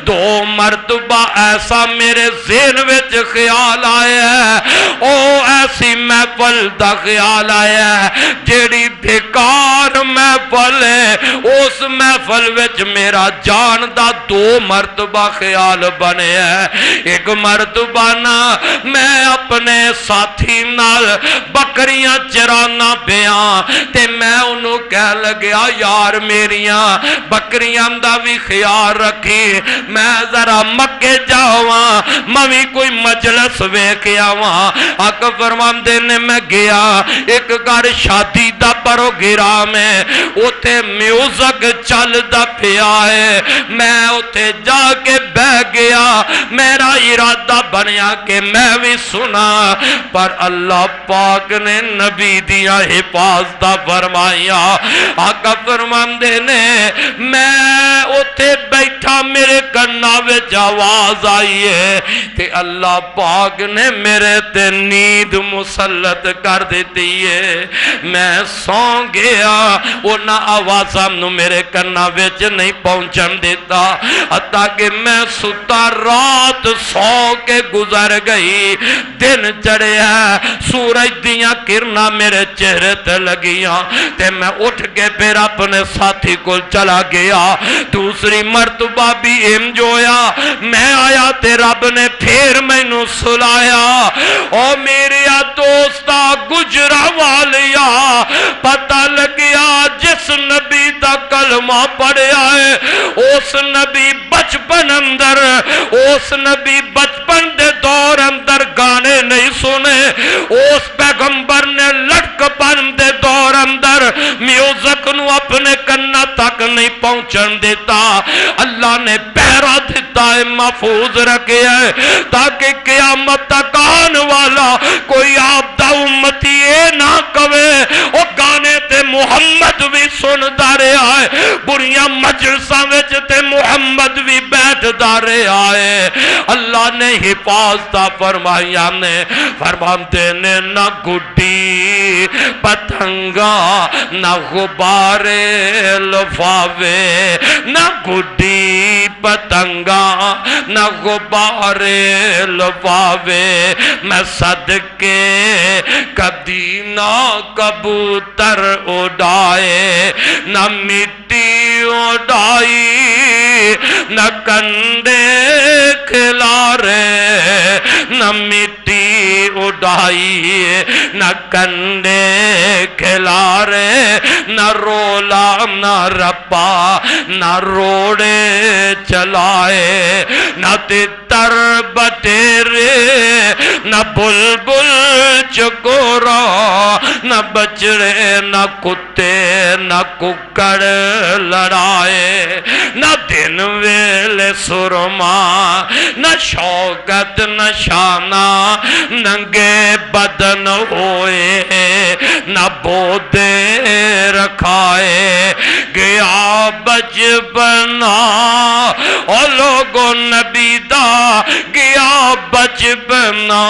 دو مرتبہ ایسا میرے ذہن وچ خیال آیا ہے او ایسی محفل دا خیال آیا ہے جیڑی بیکار محفل ہے اس محفل وچ میرا جان دا دو مرتبہ خیال بنے ہے ایک مرتبہ نا میں اپنے ساتھی نال بکریاں چرانا پیاں تے میں انہوں کہہ لگیا یار میریاں بکریاں دا بھی خیال رکھی میں ذرا مکے جاواں میں کوئی مجلس ویکھ آواں آقا فرماندے نے میں گیا ایک گھر شادی دا پروگرام ہے اوتھے میوزک چلدا پیا ہے میں اوتھے جا کے بیٹھ گیا میرا ارادہ بنیا کہ میں بھی سنا پر اللہ پاک نے نبی دیا حفاظت فرمایا آقا فرماندے نے میں اوتھے بیٹھا میرے کنا وچ آواز آئی ہے تے اللہ پاک نے میرے تے نیند مسلط کر دیتی ہے میں سو گیا اونا آوازاں نو میرے کنا وچ نہیں پہنچن دیتا حتیٰ کہ میں ستا رات سو کے گزر گئی دن چڑھے ہے سورج دیاں کرنا میرے چہرے تے لگیاں تے میں اٹھ کے پھر اپنے ساتھی کو چلا گیا دوسری مرتبہ بھی امجویا میں آیا تے رب نے پھر میں نو سلایا او میرے دوستا گجرا والیا پتہ لگیا جس نبی دا کلمہ پڑھیا ہے اس نبی بچپن اندر اس نبی بچپن دے دور اندر گانے نہیں سنے اس پیغمبر نے لڑکپن دے دور اندر میوزک نو اپنے کنا تک نہیں پہنچن دیتا اللہ نے پہرا دیتا ہے محفوظ رکھے ہے تاکہ قیامت تک آن والا کوئی آپ دا امتی اے نہ کوے او گانے تے محمد بھی سن دارے آئے بریاں مجلساں وچ تے محمد بھی بیٹھ دارے آئے اللہ نے حفاظت فرمایا نے فرماندے نے نہ گڈی پتنگا نہ غبارے لفاوے نہ گڈی پتنگا نہ غبارے لفاوے میں صدقے کبھی نہ کبوتر اڑائے نہ مٹی اڑائی نہ کنڈے کھلارے نہ مٹی اڑائی نہ کنڈے کھلارے نہ رولا نہ رپا نہ روڑے چلائے نہ تتر بٹیرے نہ بلبل چکورا نہ بچڑے نہ کتے نہ ککڑ لڑائے نہ دن ویلے سرما نہ شوکت نہ شانہ ننگے بدن ہوئے نہ بودے رکھائے گیا بچپنا اور لوگوں نبی دا گیا بچپنا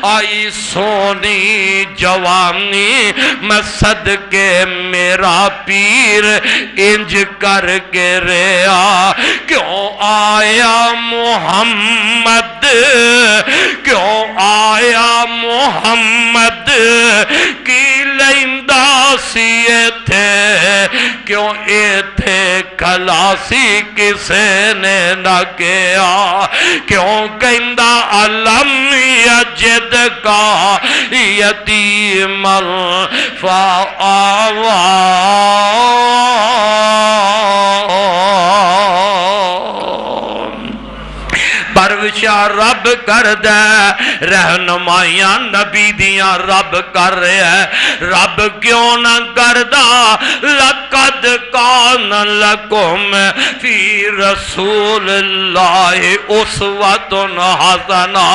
آئی سونی جوانی میں صدقے میرا پیر انج کر کے ریا کیوں آیا محمد کیوں آیا محمد کی لیندہ سیے تھے کیوں اے تھے کلاسی کسے نے نہ کیا کیوں کہندہ علم یجد کا یتیم فآوا سفارشاں رب کردہ رہنمائیاں نبی دیاں رب کر رہا ہے رب کیوں نہ کردہ لقد کان لکم فی رسول اللہ اسوۃ حسنہ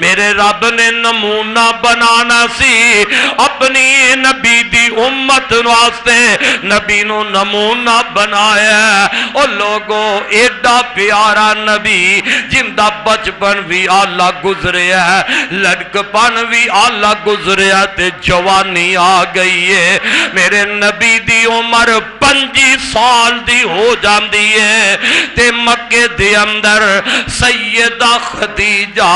میرے رب نے نمونہ بنانا سی اپنی نبی دی امت واسطے نبی نو نمونہ بنایا او لوگو ایڈا پیارا نبی جن دا بچپن بھی آلہ گزریا ہے لڑکپن بھی آلہ گزریا تے جوانی آ گئی ہے میرے نبی دی عمر 25 سال دی ہو جاندی ہے تے مکے دے اندر سیدہ خدیجہ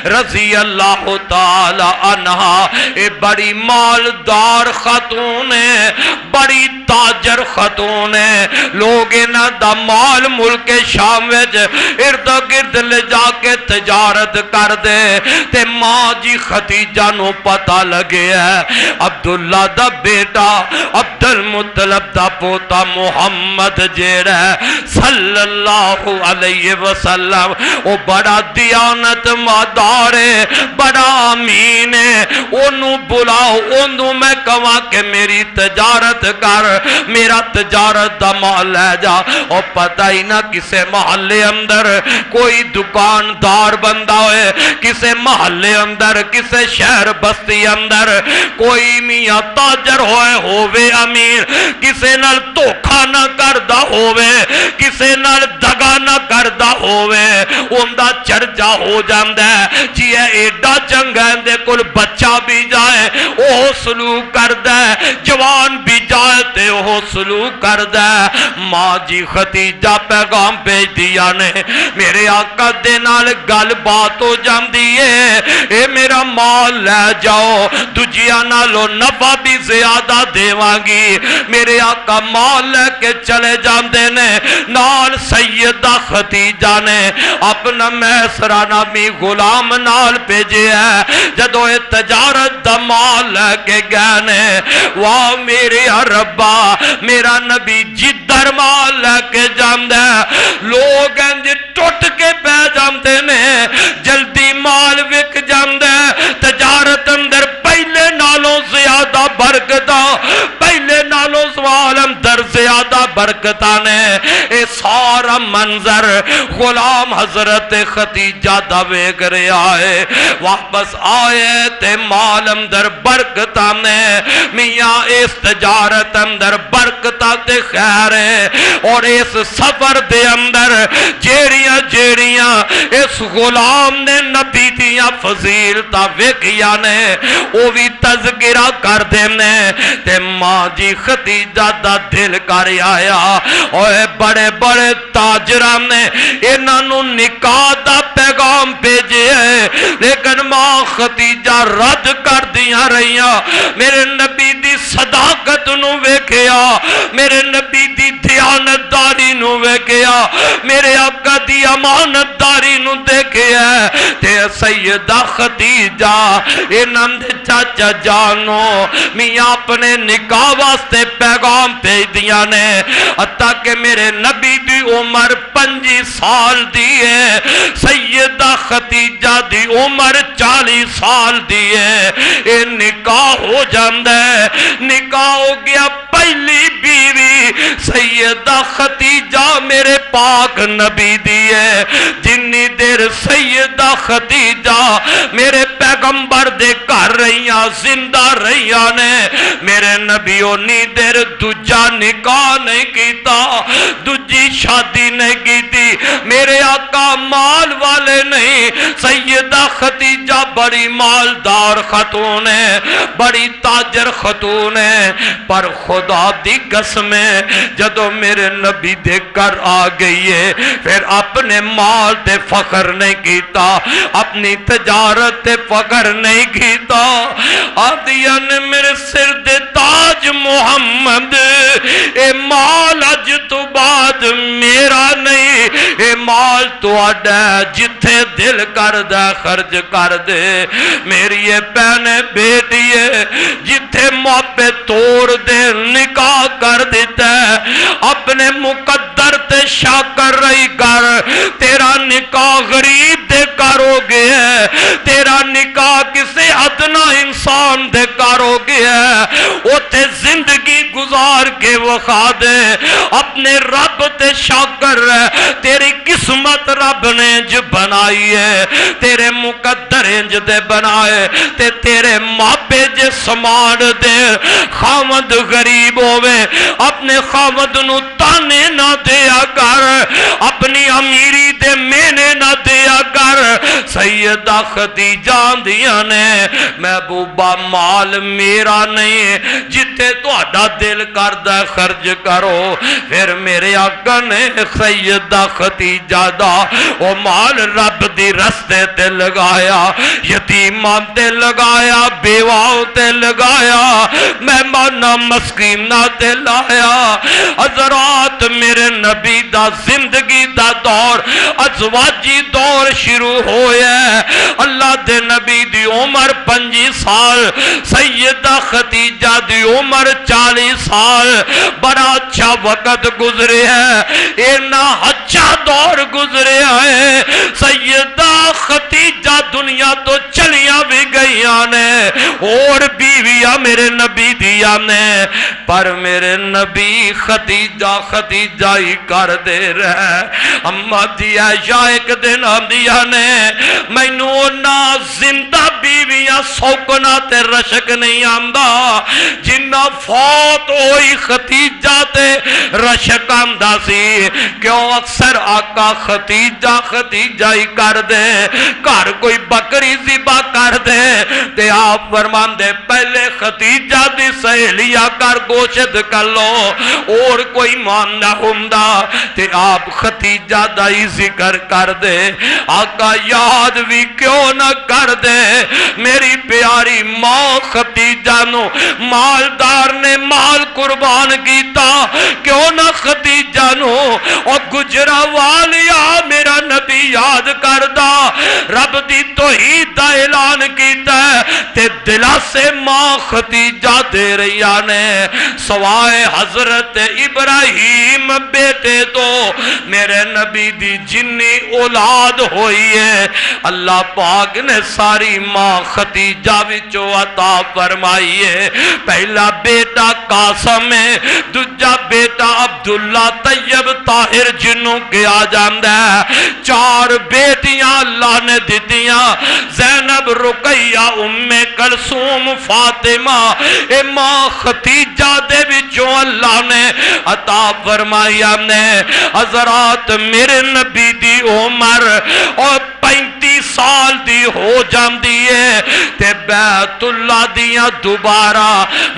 رضی اللہ تعالی عنہا اے بڑی مالدار خاتون ہے بڑی تاجر خاتون ہے لوگ انہاں دا مال ملک شام وچ ارد گرد لے جا کے تجارت کر دے تے ماں جی خدیجہ نو پتہ لگے ہے عبداللہ دا بیٹا عبد المطلب دا پوتا محمد جیڑا ہے صلی اللہ علیہ وسلم او بڑا دیانت مادار ہے بڑا امین ہے انہوں بلاؤ انہوں میں کہاں کہ میری تجارت کر میرا تجارت دا مال لے جا اور پتہ ہی نہ کسے محلے اندر کوئی دکاندار بندہ ہوئے کسے محلے اندر کسے شہر بستی اندر کوئی میاں تاجر ہوئے امیر کسے نال دھوکھا نہ کردہ ہوئے کسے نال دگا نہ کردہ ہوئے اندہ چرچا ہو جاندہ ہے جی ایڈا چنگا اندے کل بچہ بھی جائے وہ سلوک کردہ ہے جوان بھی جائے تے وہ سلوک کردہ ہے ماں جی خدیجہ پیغام بھیج دیا نے میرے آقا دے نال گل بات ہو جاندی ہے اے میرا مال لے جاؤ دجیاں نالو نفع بھی زیادہ دیوانگی میرے آقا مال لے کے چلے جاندے نے نال سیدہ خدیجہ نے اپنا میسرہ نامی غلام نال بھیجے ہے جدو اے تجارت دا مال لے کے گئے نے واہ میرے ربا میرا نبی جدر مال لے کے جاندے لوگ انجے ٹوٹ کے پہ جاندے نے جلدی مال وک جاندے تجارت اندر پہلے نالوں زیادہ برکتہ پہلے نالوں سوال اندر زیادہ برکتہ نے اے سارا منظر غلام حضرت خدیجہ دا ویگ رہا ہے واپس آئے تے مال اندر برکتہ نے میاں اس تجارت اندر برکتہ تے خیر ہے اور اس سفر دے اندر جیڑیاں جیڑیاں اس غلام نے نبی دیاں فضیلتہ ویکھیا نے وہ بھی تذکرہ کر دینے تے ماں جی خدیجہ دا دل کر آیا اور بڑے بڑے تاجران نے انہوں نکاح دا پیغام بھیجے ہیں لیکن ماں خدیجہ رد کر دیا رہیاں میرے نبی دی صداقت نو ویکھیا میرے نبی دی دیانتداری نو ویکھیا میرے آقا دی امانتداری نو دیکھیا تے سیدہ خدیجہ انہاں دے چاچا جانو میاں اپنے نکاح واسطے پیغام بھیج دیا نے حتیٰ کہ میرے نبی دی عمر 25 سال دی ہے سیدہ خدیجہ دی عمر 40 سال دی ہے اے نکاح ہو جاندہ ہے نکاح ہو گیا پہلی بیوی سیدہ خدیجہ میرے پاک نبی دی ہے جنی دیر سیدہ خدیجہ میرے پیغمبر دے کر رہیاں زندہ رہیاں نے میرے نبی انی دیر دجا نکاح نہیں کیتا دجی شادی نہیں کیتی میرے آقا مال والے نہیں سیدہ خدیجہ بڑی مالدار خاتون ہے بڑی تاجر خاتون ہے پر خدا دی قسمیں جدو میرے نبی دے کر آ گئی ہے پھر اپنے مال تے فخر نہیں کیتا اپنی تجارت تے فخر نہیں کیتا آدھیا نے میرے سر دے تاج محمد اے مال اج تو بعد میرا نہیں اے مال تو اڈا جتھے دل کر دے خرچ کر دے میری یہ پہنے بیٹی ہے جتھے تے محبے توڑ دے نکاح کر دیتا ہے اپنے مقدر تے شاکر رہی کر تیرا نکاح غریب دے کر ہو گیا ہے تیرا نکاح کسی ادنا انسان دے کر ہو گیا ہے وہ تے زندگی گزار کے وخا دے اپنے رب تے شاکر رہ تیری قسمت رب نے انج بنائی ہے تیرے مقدر انج دے بنائے تے تیرے مابے جے سمان دے خامد غریب ہوئے اپنے خامد نو تانے نہ دیا کر اپنی امیری دے مینے نہ دیا کر سیدہ خدیجہ دیا نے محبوبہ مال میرا نہیں جتے تو اڈا دل کردہ خرج کرو پھر میرے آقا نے سیدہ خدیجہ دا وہ مال رب دی رستے تے لگایا یتیمان تے لگایا بیواؤں تے لگایا مہمانہ مسکینہ تے لایا حضرات میرے نبی دا زندگی دا دور ازواجی دور شروع ہویا ہے اللہ دے نبی دی عمر 25 سال سیدہ خدیجہ دی عمر 40 سال بڑا اچھا وقت گزرے ہے اینا اچھا دور گزرے ہے سیدہ خدیجہ دنیا تو چلیاں بھی گئیاں نے اور بیویاں میرے نبی دیا نے پر میرے نبی خدیجہ خدیجہ ہی کر دے رہے اما دیا یا ایک دن دیا نے میں نونا زندہ بیویاں سوکنا تے رشک نہیں آمدہ جنہ فوت ہوئی خدیجہ تے رشک آمدہ سی کیوں اکثر آقا خدیجہ خدیجہ ہی کر دے کار کوئی بکری زبا کر دے تے آپ فرمان دے پہلے خدیجہ دی سہیلیہ کر گوشت کر لو اور کوئی مان نہ ہمدہ تے آپ خدیجہ دا ہی ذکر کر دے آقا یاد بھی کیوں نہ کر دے میری پیاری ماں خدیجہ نو مالدار نے مال قربان کیتا کیوں نہ خدیجہ نو اور گجرہ والیا میرا نبی یاد کردہ رب دی توحید دا اعلان کیتا ہے تے دلا سے ماں خدیجہ دے رہیا نے سوائے حضرت ابراہیم بیٹے تو میرے نبی دی جنی اولاد ہوئی ہے اللہ پاک نے ساری ماں خدیجہ وچوں عطا فرمائی ہے پہلا بیٹا قاسم ہے دوجا بیٹا عبداللہ طیب طاہر جنوں کے آ جاندہ ہے 4 بیٹیاں اللہ نے دیتیاں زینب رقیہ ام کلثوم فاطمہ ماں خدیجہ دے وچوں اللہ نے عطا فرمائی نے حضرات میرے نبی دی عمر اور 35 سال دی ہو جاندی ہے تے بیت اللہ دیاں دوبارہ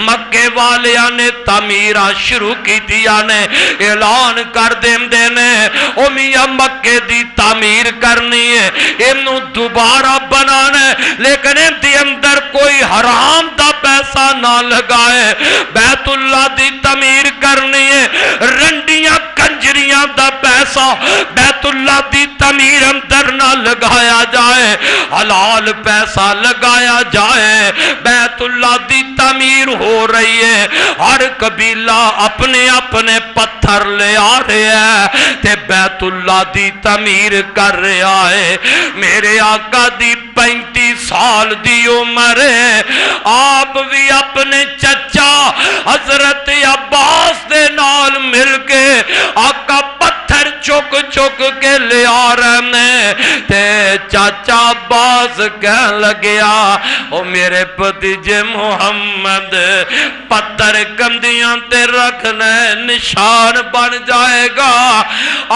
مکے والیاں نے تعمیرہ شروع کی دیا نے اعلان کر دیں نے او میاں مکے دی تعمیر کرنی ہے انہوں دوبارہ بنانا ہے لیکن ان دی اندر کوئی حرام دا پیسہ نہ لگائے بیت اللہ دی تعمیر کرنی ہے رنڈیاں کنجریاں دا پیسہ بیت اللہ دی تعمیر اندر نہ لگایا جائے حلال پیسہ لگایا جائے بیت اللہ دی تعمیر ہو رہی ہے ہر قبیلہ اپنے اپنے پتھر لے آ رہے ہیں تے بیت اللہ دی تعمیر کر رہا ہے میرے آقا دی 35 سال دی عمر ہے آپ بھی اپنے چچا حضرت عباس دے نال مل کے آقا پتھر چک چک کے لے آ رہے تے چاچا عباس کہنے لگیا او میرے بھتیجے محمد پتھر کندیاں تے رکھنے نشان بن جائے گا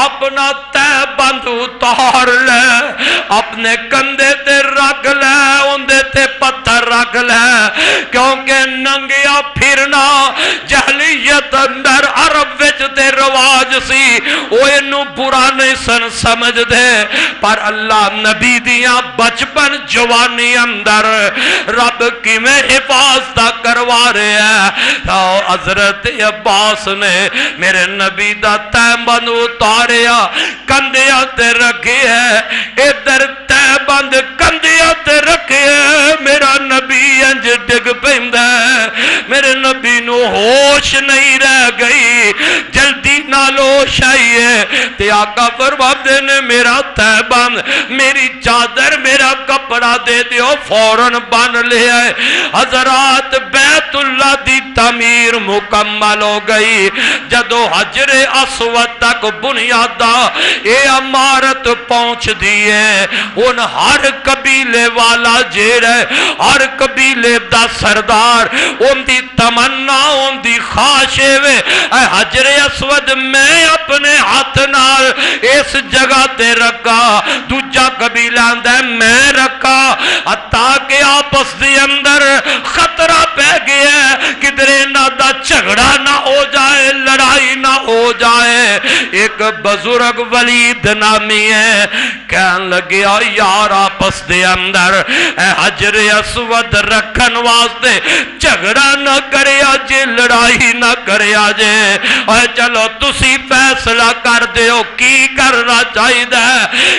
اپنا تے بند اتار لے اپنے کندے تے رکھ لے اندے تے پتھر رکھ لے کیونکہ ننگیا پھرنا جہلیت اندر عرب وچ تے رواج سی وہ انہوں برا نہیں سن سمجھ دے پر اللہ نبی دیاں بچپن جوانی اندر رب کی میں حفاظتہ کروا رہے ہیں تو حضرت عباس نے میرے نبی دا تیمبند اتاریا کندیاں تے رکھی ہے ادھر تیمبند کندیاں تے رکھی ہے میرا نبی انج ڈگ پیندہ ہے شاہی ہے تے آقا فرماتے نے میرا تہبند میری چادر میرا کپڑا دے دیو فوراً بن لیا ہے حضرات بیت اللہ دی تعمیر مکمل ہو گئی جدو حجر اسود تک بنیادہ اے عمارت پہنچ دیئے ان ہر قبیلے والا جیڑ ہے ہر قبیلے دا سردار ان دی تمنا ان دی خواہشے وے اے حجر اسود میں اپنے ہاتھ نال اس جگہ تے رکھا دوجا قبیلہ اندر میں رکھا حتیٰ کہ آپس دی اندر خطرہ پہ گیا کدرے نہ دا جھگڑا نہ ہو جائے لڑائی نہ ہو جائے ایک بزرگ ولید نامی ہے کہن لگیا یار آپس دے اندر اے حجر اسود رکھن واسطے جھگڑا نہ کریا جے لڑائی نہ کریا جے اے چلو تسی فیصلہ کر دیو کی کرنا چاہیے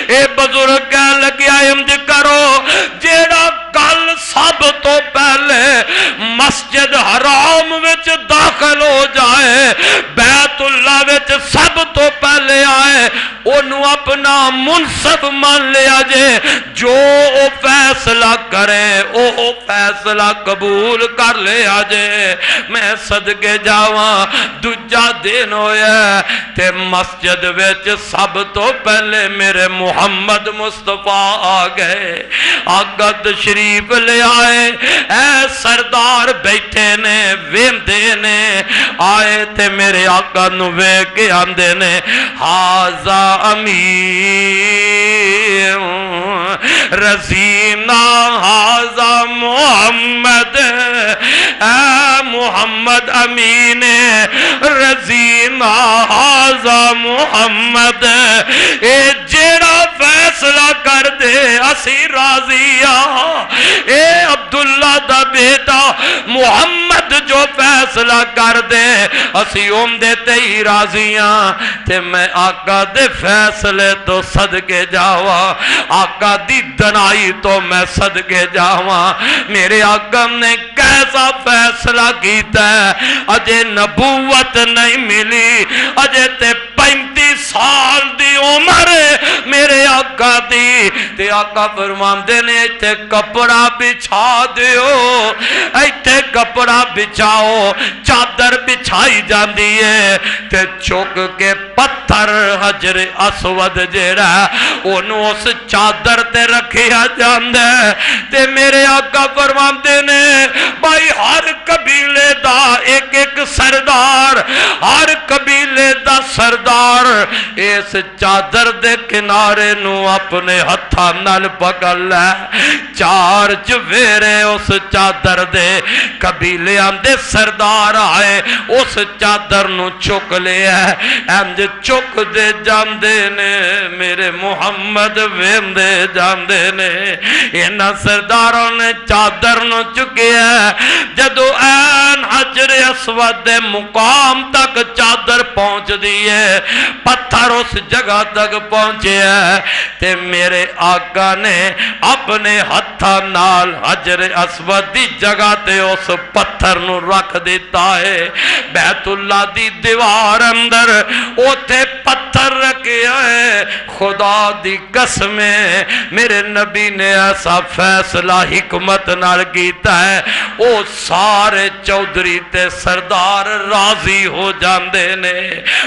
اے بزرگ کہن لگیا امد کرو جیڑا کل سب تو پہلے مسجد حرام وچ داخل ہو جائے بیت اللہ وچ سب تو پہلے آئے انہوں اپنا منصف مان لیا جے جو او فیصلہ کرے او فیصلہ قبول کر لیا جے میں صدقے جاواں دوجا دن ہویا تے مسجد وچ سب تو پہلے میرے محمد مصطفیٰ آ گئے آقا تشریف لے آئے اے سردار بیٹھے نے ویندے نے آئے تے میرے آقا نو وے کے آندے نے حاضا امیر رزینا حاضا محمد اے محمد امین رزینا حاضا محمد اے جیڑا فیصلہ کر دے اسی راضیاں اے عبداللہ دا بیٹا محمد جو فیصلہ کر دے اسی دے ہی راضیاں تے میں آقا دے فیصلے تو صدقے جاوا آقا دی دنائی تو میں صدقے جاوا میرے آقا نے کیسا فیصلہ کیتا ہے اجے نبوت نہیں ملی اجے تے 35 سال دی عمر میرے آقا دی تے آقا فرماندے نے ایتھے کپڑا بچھا دیو ایتھے کپڑا بچھاؤ چادر بچھائی جاندی ہے تے چوک کے پتھر حجر اسود جیڑا انہوں اس چادر تے رکھیا جاندے تے میرے آقا فرماندے نے بھائی ہر قبیلے دا ایک ایک سردار ہر قبیلے دا سردار اس چادر دے کنارے نو اپنے ہتھاں نال پکڑ لے چار چویرے اس چادر دے قبیلیاں دے سردار آئے اس چادر نو چک لیا انج چک دے جاندے نے میرے محمد ویندے جاندے نے انہاں سرداروں نے چادر نو چکیا جدو این حجر اسود دے مقام تک چادر پہنچ دیئے پتھر اس جگہ تک پہنچے تے میرے آقا نے اپنے ہتھاں نال حجر اسود دی جگہ تے اس پتھر نو رکھ دیتا ہے بیت اللہ دی دیوار اندر اوتھے پتھر رکھیا ہے خدا دی قسم میرے نبی نے ایسا فیصلہ حکمت نال کیتا ہے او سارے چودھری تے سردار راضی ہو جاندے نے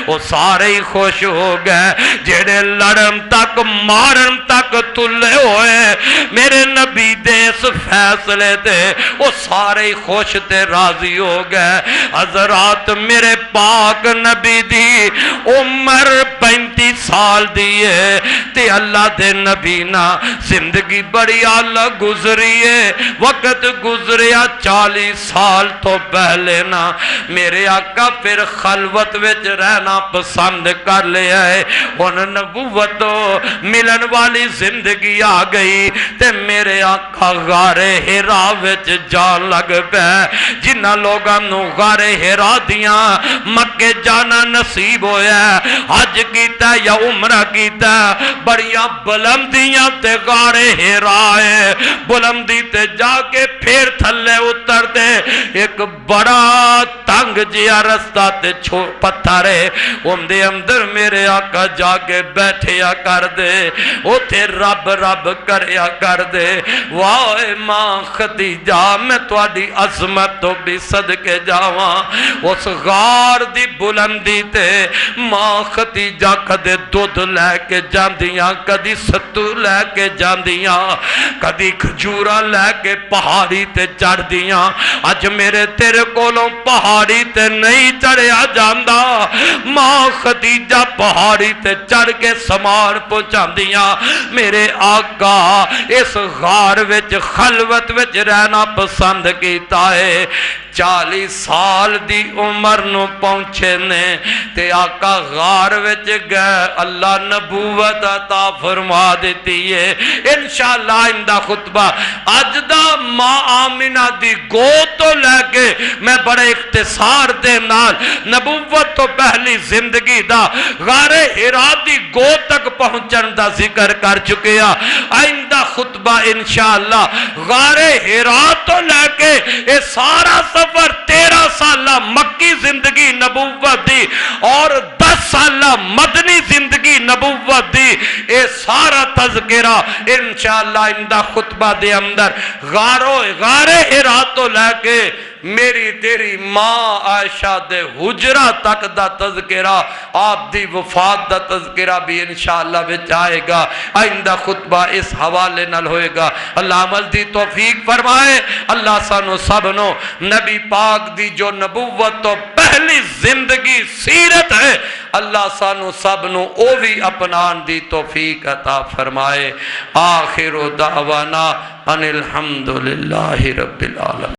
او سارے ہی خوش ہو گئے جڑے لڑن تک مارن تک تلے ہوئے میرے نبی دے اس فیصلے دے وہ سارے ہی خوش تے راضی ہو گئے حضرات میرے پاک نبی دی عمر 35 سال دیئے تے اللہ دے نبی نا زندگی بڑی آلہ گزری ہے وقت گزریا 40 سال تو پہلے نا میرے آقا پھر خلوت وچ رہنا پسند کر لیا ہے ان نبوت ملن والی زندگی آ گئی تے میرے آقا غار ہرا وچ جان لگ پہ جنہ لوگاں نو غار ہرا دیاں مکے جانا نصیب ہویا حج کیتا یا عمرہ کیتا بڑیاں بلندیاں تے غار ہرا ہے بلندی تے جا کے پھر تھلے اتر دے یہ ایک بڑا تنگ جیا رستہ تے پتھر ہے، ان دے اندر میرے آقا جا کے بیٹھیا کر دے، اوتھے رب رب کریا کر دے۔ واہ ماں خدیجہ میں تواڈی عظمت تو بھی صدقے جاواں، اس غار دی بلندی تے ماں خدیجہ کدے دودھ لے کے جاندیاں، کدی ستو لے کے جاندیاں، کدی کھجورا لے کے پہاڑی تے چڑھ دیاں۔ اج میرے تیرے کولوں پہاڑی تے نہیں چڑھیا جاندا، ماں خدیجہ پہاڑی تے چڑھ کے سامان پہنچاندیاں۔ میرے آقا اس غار وچ خلوت وچ رہنا پسند کیتا ہے۔ 40 سال دی عمر نو پہنچے نے تے آقا غار وچ گئے، اللہ نبوت عطا فرما دیتی ہے۔ انشاءاللہ اندہ خطبہ اج دا ماں آمینہ دی گو تو لے کے میں بڑے اختصار دے نال نبوت تو پہلی زندگی دا غار حرا دی گو تک پہنچن دا ذکر کر چکے ہیں۔ آئندہ خطبہ انشاءاللہ غار حرا تو لے کے اے سارا سفر 13 سالہ مکی زندگی نبوت دی اور 10 سالہ مدنی زندگی نبوت دی، اے سارا تذکرہ انشاءاللہ اندہ خطبہ دے اندر غار حرا تو لے کے میری تیری ماں عائشہ دے حجرہ تک دا تذکرہ، آپ دی وفات دا تذکرہ بھی انشاءاللہ بچ آئے گا۔ آئندہ خطبہ اس حوالے نال ہوئے گا۔ اللہ عمل دی توفیق فرمائے۔ اللہ سانو سبنو نبی پاک دی جو نبوت تو پہلی زندگی سیرت ہے، اللہ سانو سبنو او بھی اپنان دی توفیق عطا فرمائے۔ آخر دعوانا ان الحمدللہ رب العالمین۔